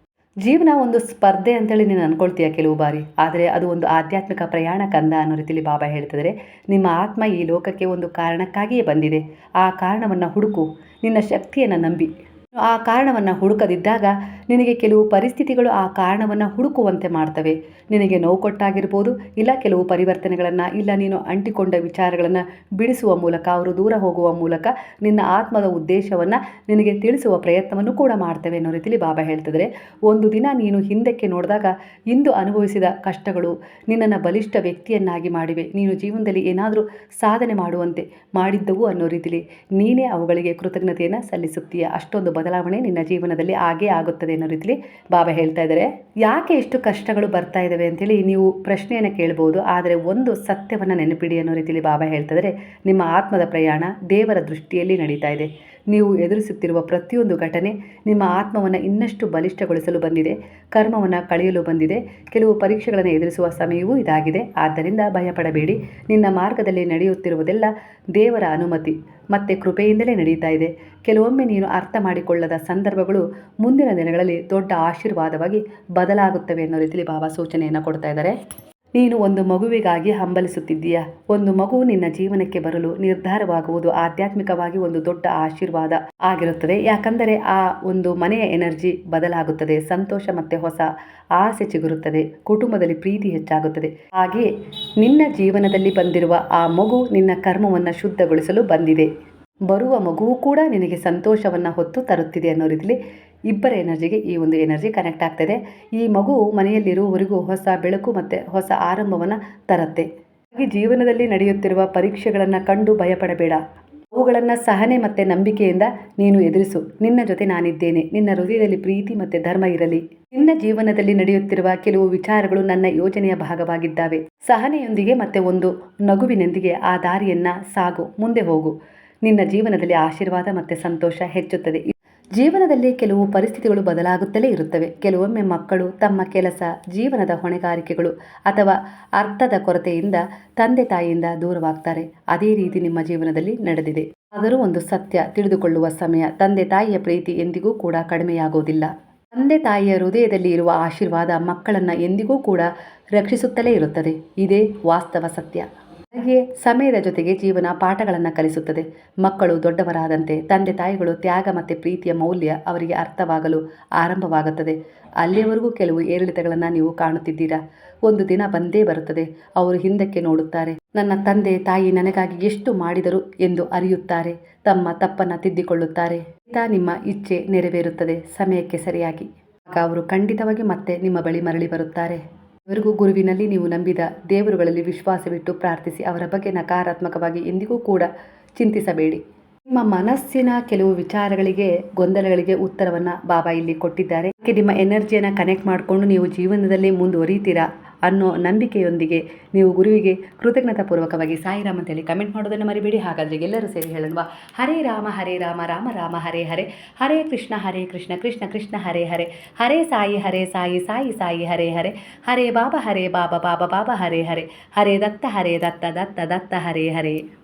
ಜೀವನ ಒಂದು ಸ್ಪರ್ಧೆ ಅಂತೇಳಿ ನೀನು ಅನ್ಕೊಳ್ತೀಯ ಕೆಲವು ಬಾರಿ, ಆದರೆ ಅದು ಒಂದು ಆಧ್ಯಾತ್ಮಿಕ ಪ್ರಯಾಣ ಕಂದ ಅನ್ನೋ ರೀತಿಯಲ್ಲಿ ಬಾಬಾ ಹೇಳ್ತಿದ್ದಾರೆ. ನಿಮ್ಮ ಆತ್ಮ ಈ ಲೋಕಕ್ಕೆ ಒಂದು ಕಾರಣಕ್ಕಾಗಿಯೇ ಬಂದಿದೆ. ಆ ಕಾರಣವನ್ನು ಹುಡುಕು. ನಿನ್ನ ಶಕ್ತಿಯನ್ನು ನಂಬಿ. ಆ ಕಾರಣವನ್ನು ಹುಡುಕದಿದ್ದಾಗ ನಿನಗೆ ಕೆಲವು ಪರಿಸ್ಥಿತಿಗಳು ಆ ಕಾರಣವನ್ನು ಹುಡುಕುವಂತೆ ಮಾಡ್ತವೆ. ನಿನಗೆ ನೋವು ಕೊಟ್ಟಾಗಿರ್ಬೋದು, ಇಲ್ಲ ಕೆಲವು ಪರಿವರ್ತನೆಗಳನ್ನು, ಇಲ್ಲ ನೀನು ಅಂಟಿಕೊಂಡ ವಿಚಾರಗಳನ್ನು ಬಿಡಿಸುವ ಮೂಲಕ, ಅವರು ದೂರ ಹೋಗುವ ಮೂಲಕ ನಿನ್ನ ಆತ್ಮದ ಉದ್ದೇಶವನ್ನು ನಿನಗೆ ತಿಳಿಸುವ ಪ್ರಯತ್ನವನ್ನು ಕೂಡ ಮಾಡ್ತವೆ ಅನ್ನೋ ರೀತಿಯಲ್ಲಿ ಬಾಬಾ ಹೇಳ್ತಿದ್ರೆ. ಒಂದು ದಿನ ನೀನು ಹಿಂದಕ್ಕೆ ನೋಡಿದಾಗ ಇಂದು ಅನುಭವಿಸಿದ ಕಷ್ಟಗಳು ನಿನ್ನನ್ನು ಬಲಿಷ್ಠ ವ್ಯಕ್ತಿಯನ್ನಾಗಿ ಮಾಡಿವೆ. ನೀನು ಜೀವನದಲ್ಲಿ ಏನಾದರೂ ಸಾಧನೆ ಮಾಡುವಂತೆ ಮಾಡಿದ್ದವು ಅನ್ನೋ ರೀತಿಯಲ್ಲಿ ನೀನೇ ಅವುಗಳಿಗೆ ಕೃತಜ್ಞತೆಯನ್ನು ಸಲ್ಲಿಸುತ್ತೀಯ. ಅಷ್ಟೊಂದು ಬದಲಾವಣೆ ನಿನ್ನ ಜೀವನದಲ್ಲಿ ಆಗೇ ಆಗುತ್ತದೆ ಅನ್ನೋ ರೀತಿಯಲ್ಲಿ ಬಾಬಾ ಹೇಳ್ತಾ ಇದ್ದಾರೆ. ಯಾಕೆ ಇಷ್ಟು ಕಷ್ಟಗಳು ಬರ್ತಾ ಇದ್ದಾವೆ ಅಂತೇಳಿ ನೀವು ಪ್ರಶ್ನೆಯನ್ನು ಕೇಳ್ಬೋದು. ಆದರೆ ಒಂದು ಸತ್ಯವನ್ನು ನೆನಪಿಡಿ ಅನ್ನೋ ರೀತಿಯಲ್ಲಿ ಬಾಬಾ ಹೇಳ್ತಾ ಇದ್ದಾರೆ. ನಿಮ್ಮ ಆತ್ಮದ ಪ್ರಯಾಣ ದೇವರ ದೃಷ್ಟಿಯಲ್ಲಿ ನಡೀತಾ ಇದೆ. ನೀವು ಎದುರಿಸುತ್ತಿರುವ ಪ್ರತಿಯೊಂದು ಘಟನೆ ನಿಮ್ಮ ಆತ್ಮವನ್ನು ಇನ್ನಷ್ಟು ಬಲಿಷ್ಠಗೊಳಿಸಲು ಬಂದಿದೆ. ಕರ್ಮವನ್ನು ಕಳೆಯಲು ಬಂದಿದೆ. ಕೆಲವು ಪರೀಕ್ಷೆಗಳನ್ನು ಎದುರಿಸುವ ಸಮಯವೂ ಇದಾಗಿದೆ. ಆದ್ದರಿಂದ ಭಯಪಡಬೇಡಿ. ನಿನ್ನ ಮಾರ್ಗದಲ್ಲಿ ನಡೆಯುತ್ತಿರುವುದೆಲ್ಲ ದೇವರ ಅನುಮತಿ ಮತ್ತು ಕೃಪೆಯಿಂದಲೇ ನಡೀತಾ ಇದೆ. ಕೆಲವೊಮ್ಮೆ ನೀನು ಅರ್ಥ ಮಾಡಿಕೊಳ್ಳದ ಸಂದರ್ಭಗಳು ಮುಂದಿನ ದಿನಗಳಲ್ಲಿ ದೊಡ್ಡ ಆಶೀರ್ವಾದವಾಗಿ ಬದಲಾಗುತ್ತವೆ ಅನ್ನೋ ರೀತಿಯಲ್ಲಿ ಬಾಬಾ ಸೂಚನೆಯನ್ನು ಕೊಡ್ತಾ ಇದ್ದಾರೆ. ನೀನು ಒಂದು ಮಗುವಿಗಾಗಿ ಹಂಬಲಿಸುತ್ತಿದ್ದೀಯಾ. ಒಂದು ಮಗು ನಿನ್ನ ಜೀವನಕ್ಕೆ ಬರಲು ನಿರ್ಧಾರವಾಗುವುದು ಆಧ್ಯಾತ್ಮಿಕವಾಗಿ ಒಂದು ದೊಡ್ಡ ಆಶೀರ್ವಾದ ಆಗಿರುತ್ತದೆ. ಯಾಕಂದರೆ ಆ ಒಂದು ಮನೆಯ ಎನರ್ಜಿ ಬದಲಾಗುತ್ತದೆ. ಸಂತೋಷ ಮತ್ತು ಹೊಸ ಆಸೆ ಚಿಗುರುತ್ತದೆ. ಕುಟುಂಬದಲ್ಲಿ ಪ್ರೀತಿ ಹೆಚ್ಚಾಗುತ್ತದೆ. ಹಾಗೆಯೇ ನಿನ್ನ ಜೀವನದಲ್ಲಿ ಬಂದಿರುವ ಆ ಮಗು ನಿನ್ನ ಕರ್ಮವನ್ನು ಶುದ್ಧಗೊಳಿಸಲು ಬಂದಿದೆ. ಬರುವ ಮಗುವು ಕೂಡ ನಿನಗೆ ಸಂತೋಷವನ್ನು ಹೊತ್ತು ತರುತ್ತಿದೆ ಅನ್ನೋ ರೀತಿಯಲ್ಲಿ ಇಬ್ಬರ ಎನರ್ಜಿಗೆ ಈ ಒಂದು ಎನರ್ಜಿ ಕನೆಕ್ಟ್ ಆಗ್ತದೆ. ಈ ಮಗು ಮನೆಯಲ್ಲಿರುವವರೆಗೂ ಹೊಸ ಬೆಳಕು ಮತ್ತು ಹೊಸ ಆರಂಭವನ್ನು ತರುತ್ತೆ. ಹಾಗೆ ಜೀವನದಲ್ಲಿ ನಡೆಯುತ್ತಿರುವ ಪರೀಕ್ಷೆಗಳನ್ನು ಕಂಡು ಭಯಪಡಬೇಡ. ಅವುಗಳನ್ನು ಸಹನೆ ಮತ್ತು ನಂಬಿಕೆಯಿಂದ ನೀನು ಎದುರಿಸು. ನಿನ್ನ ಜೊತೆ ನಾನಿದ್ದೇನೆ. ನಿನ್ನ ಹೃದಯದಲ್ಲಿ ಪ್ರೀತಿ ಮತ್ತು ಧರ್ಮ ಇರಲಿ. ನಿನ್ನ ಜೀವನದಲ್ಲಿ ನಡೆಯುತ್ತಿರುವ ಕೆಲವು ವಿಚಾರಗಳು ನನ್ನ ಯೋಜನೆಯ ಭಾಗವಾಗಿದ್ದಾವೆ. ಸಹನೆಯೊಂದಿಗೆ ಮತ್ತು ಒಂದು ನಗುವಿನೊಂದಿಗೆ ಆ ದಾರಿಯನ್ನು ಸಾಗು. ಮುಂದೆ ಹೋಗು. ನಿನ್ನ ಜೀವನದಲ್ಲಿ ಆಶೀರ್ವಾದ ಮತ್ತು ಸಂತೋಷ ಹೆಚ್ಚುತ್ತದೆ. ಜೀವನದಲ್ಲಿ ಕೆಲವು ಪರಿಸ್ಥಿತಿಗಳು ಬದಲಾಗುತ್ತಲೇ ಇರುತ್ತವೆ. ಕೆಲವೊಮ್ಮೆ ಮಕ್ಕಳು ತಮ್ಮ ಕೆಲಸ, ಜೀವನದ ಹೊಣೆಗಾರಿಕೆಗಳು ಅಥವಾ ಅರ್ಥದ ಕೊರತೆಯಿಂದ ತಂದೆ ತಾಯಿಯಿಂದ ದೂರವಾಗ್ತಾರೆ. ಅದೇ ರೀತಿ ನಿಮ್ಮ ಜೀವನದಲ್ಲಿ ನಡೆದಿದೆ. ಆದರೂ ಒಂದು ಸತ್ಯ ತಿಳಿದುಕೊಳ್ಳುವ ಸಮಯ. ತಂದೆ ತಾಯಿಯ ಪ್ರೀತಿ ಎಂದಿಗೂ ಕೂಡ ಕಡಿಮೆಯಾಗೋದಿಲ್ಲ. ತಂದೆ ತಾಯಿಯ ಹೃದಯದಲ್ಲಿ ಇರುವ ಆಶೀರ್ವಾದ ಮಕ್ಕಳನ್ನು ಎಂದಿಗೂ ಕೂಡ ರಕ್ಷಿಸುತ್ತಲೇ ಇರುತ್ತದೆ. ಇದೇ ವಾಸ್ತವ ಸತ್ಯ. ಹಾಗೆ ಸಮಯದ ಜೊತೆಗೆ ಜೀವನ ಪಾಠಗಳನ್ನು ಕಲಿಸುತ್ತದೆ. ಮಕ್ಕಳು ದೊಡ್ಡವರಾದಂತೆ ತಂದೆ ತಾಯಿಗಳು ತ್ಯಾಗ ಮತ್ತು ಪ್ರೀತಿಯ ಮೌಲ್ಯ ಅವರಿಗೆ ಅರ್ಥವಾಗಲು ಆರಂಭವಾಗುತ್ತದೆ. ಅಲ್ಲಿಯವರೆಗೂ ಕೆಲವು ಏರಿಳಿತಗಳನ್ನು ನೀವು ಕಾಣುತ್ತಿದ್ದೀರಾ. ಒಂದು ದಿನ ಬಂದೇ ಬರುತ್ತದೆ. ಅವರು ಹಿಂದಕ್ಕೆ ನೋಡುತ್ತಾರೆ. ನನ್ನ ತಂದೆ ತಾಯಿ ನನಗಾಗಿ ಎಷ್ಟು ಮಾಡಿದರು ಎಂದು ಅರಿಯುತ್ತಾರೆ. ತಮ್ಮ ತಪ್ಪನ್ನು ತಿದ್ದಿಕೊಳ್ಳುತ್ತಾರೆ. ನಿಮ್ಮ ಇಚ್ಛೆ ನೆರವೇರುತ್ತದೆ ಸಮಯಕ್ಕೆ ಸರಿಯಾಗಿ. ಆಗ ಅವರು ಖಂಡಿತವಾಗಿ ಮತ್ತೆ ನಿಮ್ಮ ಬಳಿ ಮರಳಿ ಬರುತ್ತಾರೆ. ಇವರಿಗೂ ಗುರುವಿನಲ್ಲಿ ನೀವು ನಂಬಿದ ದೇವರುಗಳಲ್ಲಿ ವಿಶ್ವಾಸವಿಟ್ಟು ಪ್ರಾರ್ಥಿಸಿ. ಅವರ ಬಗ್ಗೆ ನಕಾರಾತ್ಮಕವಾಗಿ ಎಂದಿಗೂ ಕೂಡ ಚಿಂತಿಸಬೇಡಿ. ನಿಮ್ಮ ಮನಸ್ಸಿನ ಕೆಲವು ವಿಚಾರಗಳಿಗೆ, ಗೊಂದಲಗಳಿಗೆ ಉತ್ತರವನ್ನು ಬಾಬಾ ಇಲ್ಲಿ ಕೊಟ್ಟಿದ್ದಾರೆ. ನಿಮ್ಮ ಎನರ್ಜಿಯನ್ನು ಕನೆಕ್ಟ್ ಮಾಡಿಕೊಂಡು ನೀವು ಜೀವನದಲ್ಲಿ ಮುಂದುವರಿತೀರಾ ಅನ್ನೋ ನಂಬಿಕೆಯೊಂದಿಗೆ ನೀವು ಗುರುವಿಗೆ ಕೃತಜ್ಞತಾಪೂರ್ವಕವಾಗಿ ಸಾಯಿರಾಮ್ ಅಂತೇಳಿ ಕಮೆಂಟ್ ಮಾಡೋದನ್ನು ಮರಿಬೇಡಿ. ಹಾಗಾದರೆ ಎಲ್ಲರೂ ಸೇರಿ ಹೇಳೋಣ, ಹರೇ ರಾಮ ರಾಮ ರಾಮ ಹರೇ ಹರೇ, ಹರೇ ಕೃಷ್ಣ ಕೃಷ್ಣ ಕೃಷ್ಣ ಹರೇ ಹರೇ, ಹರೇ ಸಾಯಿ ಸಾಯಿ ಸಾಯಿ ಹರೇ ಹರೇ, ಹರೇ ಬಾಬಾ ಬಾಬಾ ಬಾಬಾ ಹರೇ ಹರೇ, ಹರೇ ದತ್ತ ದತ್ತ ದತ್ತ ಹರೇ ಹರೇ.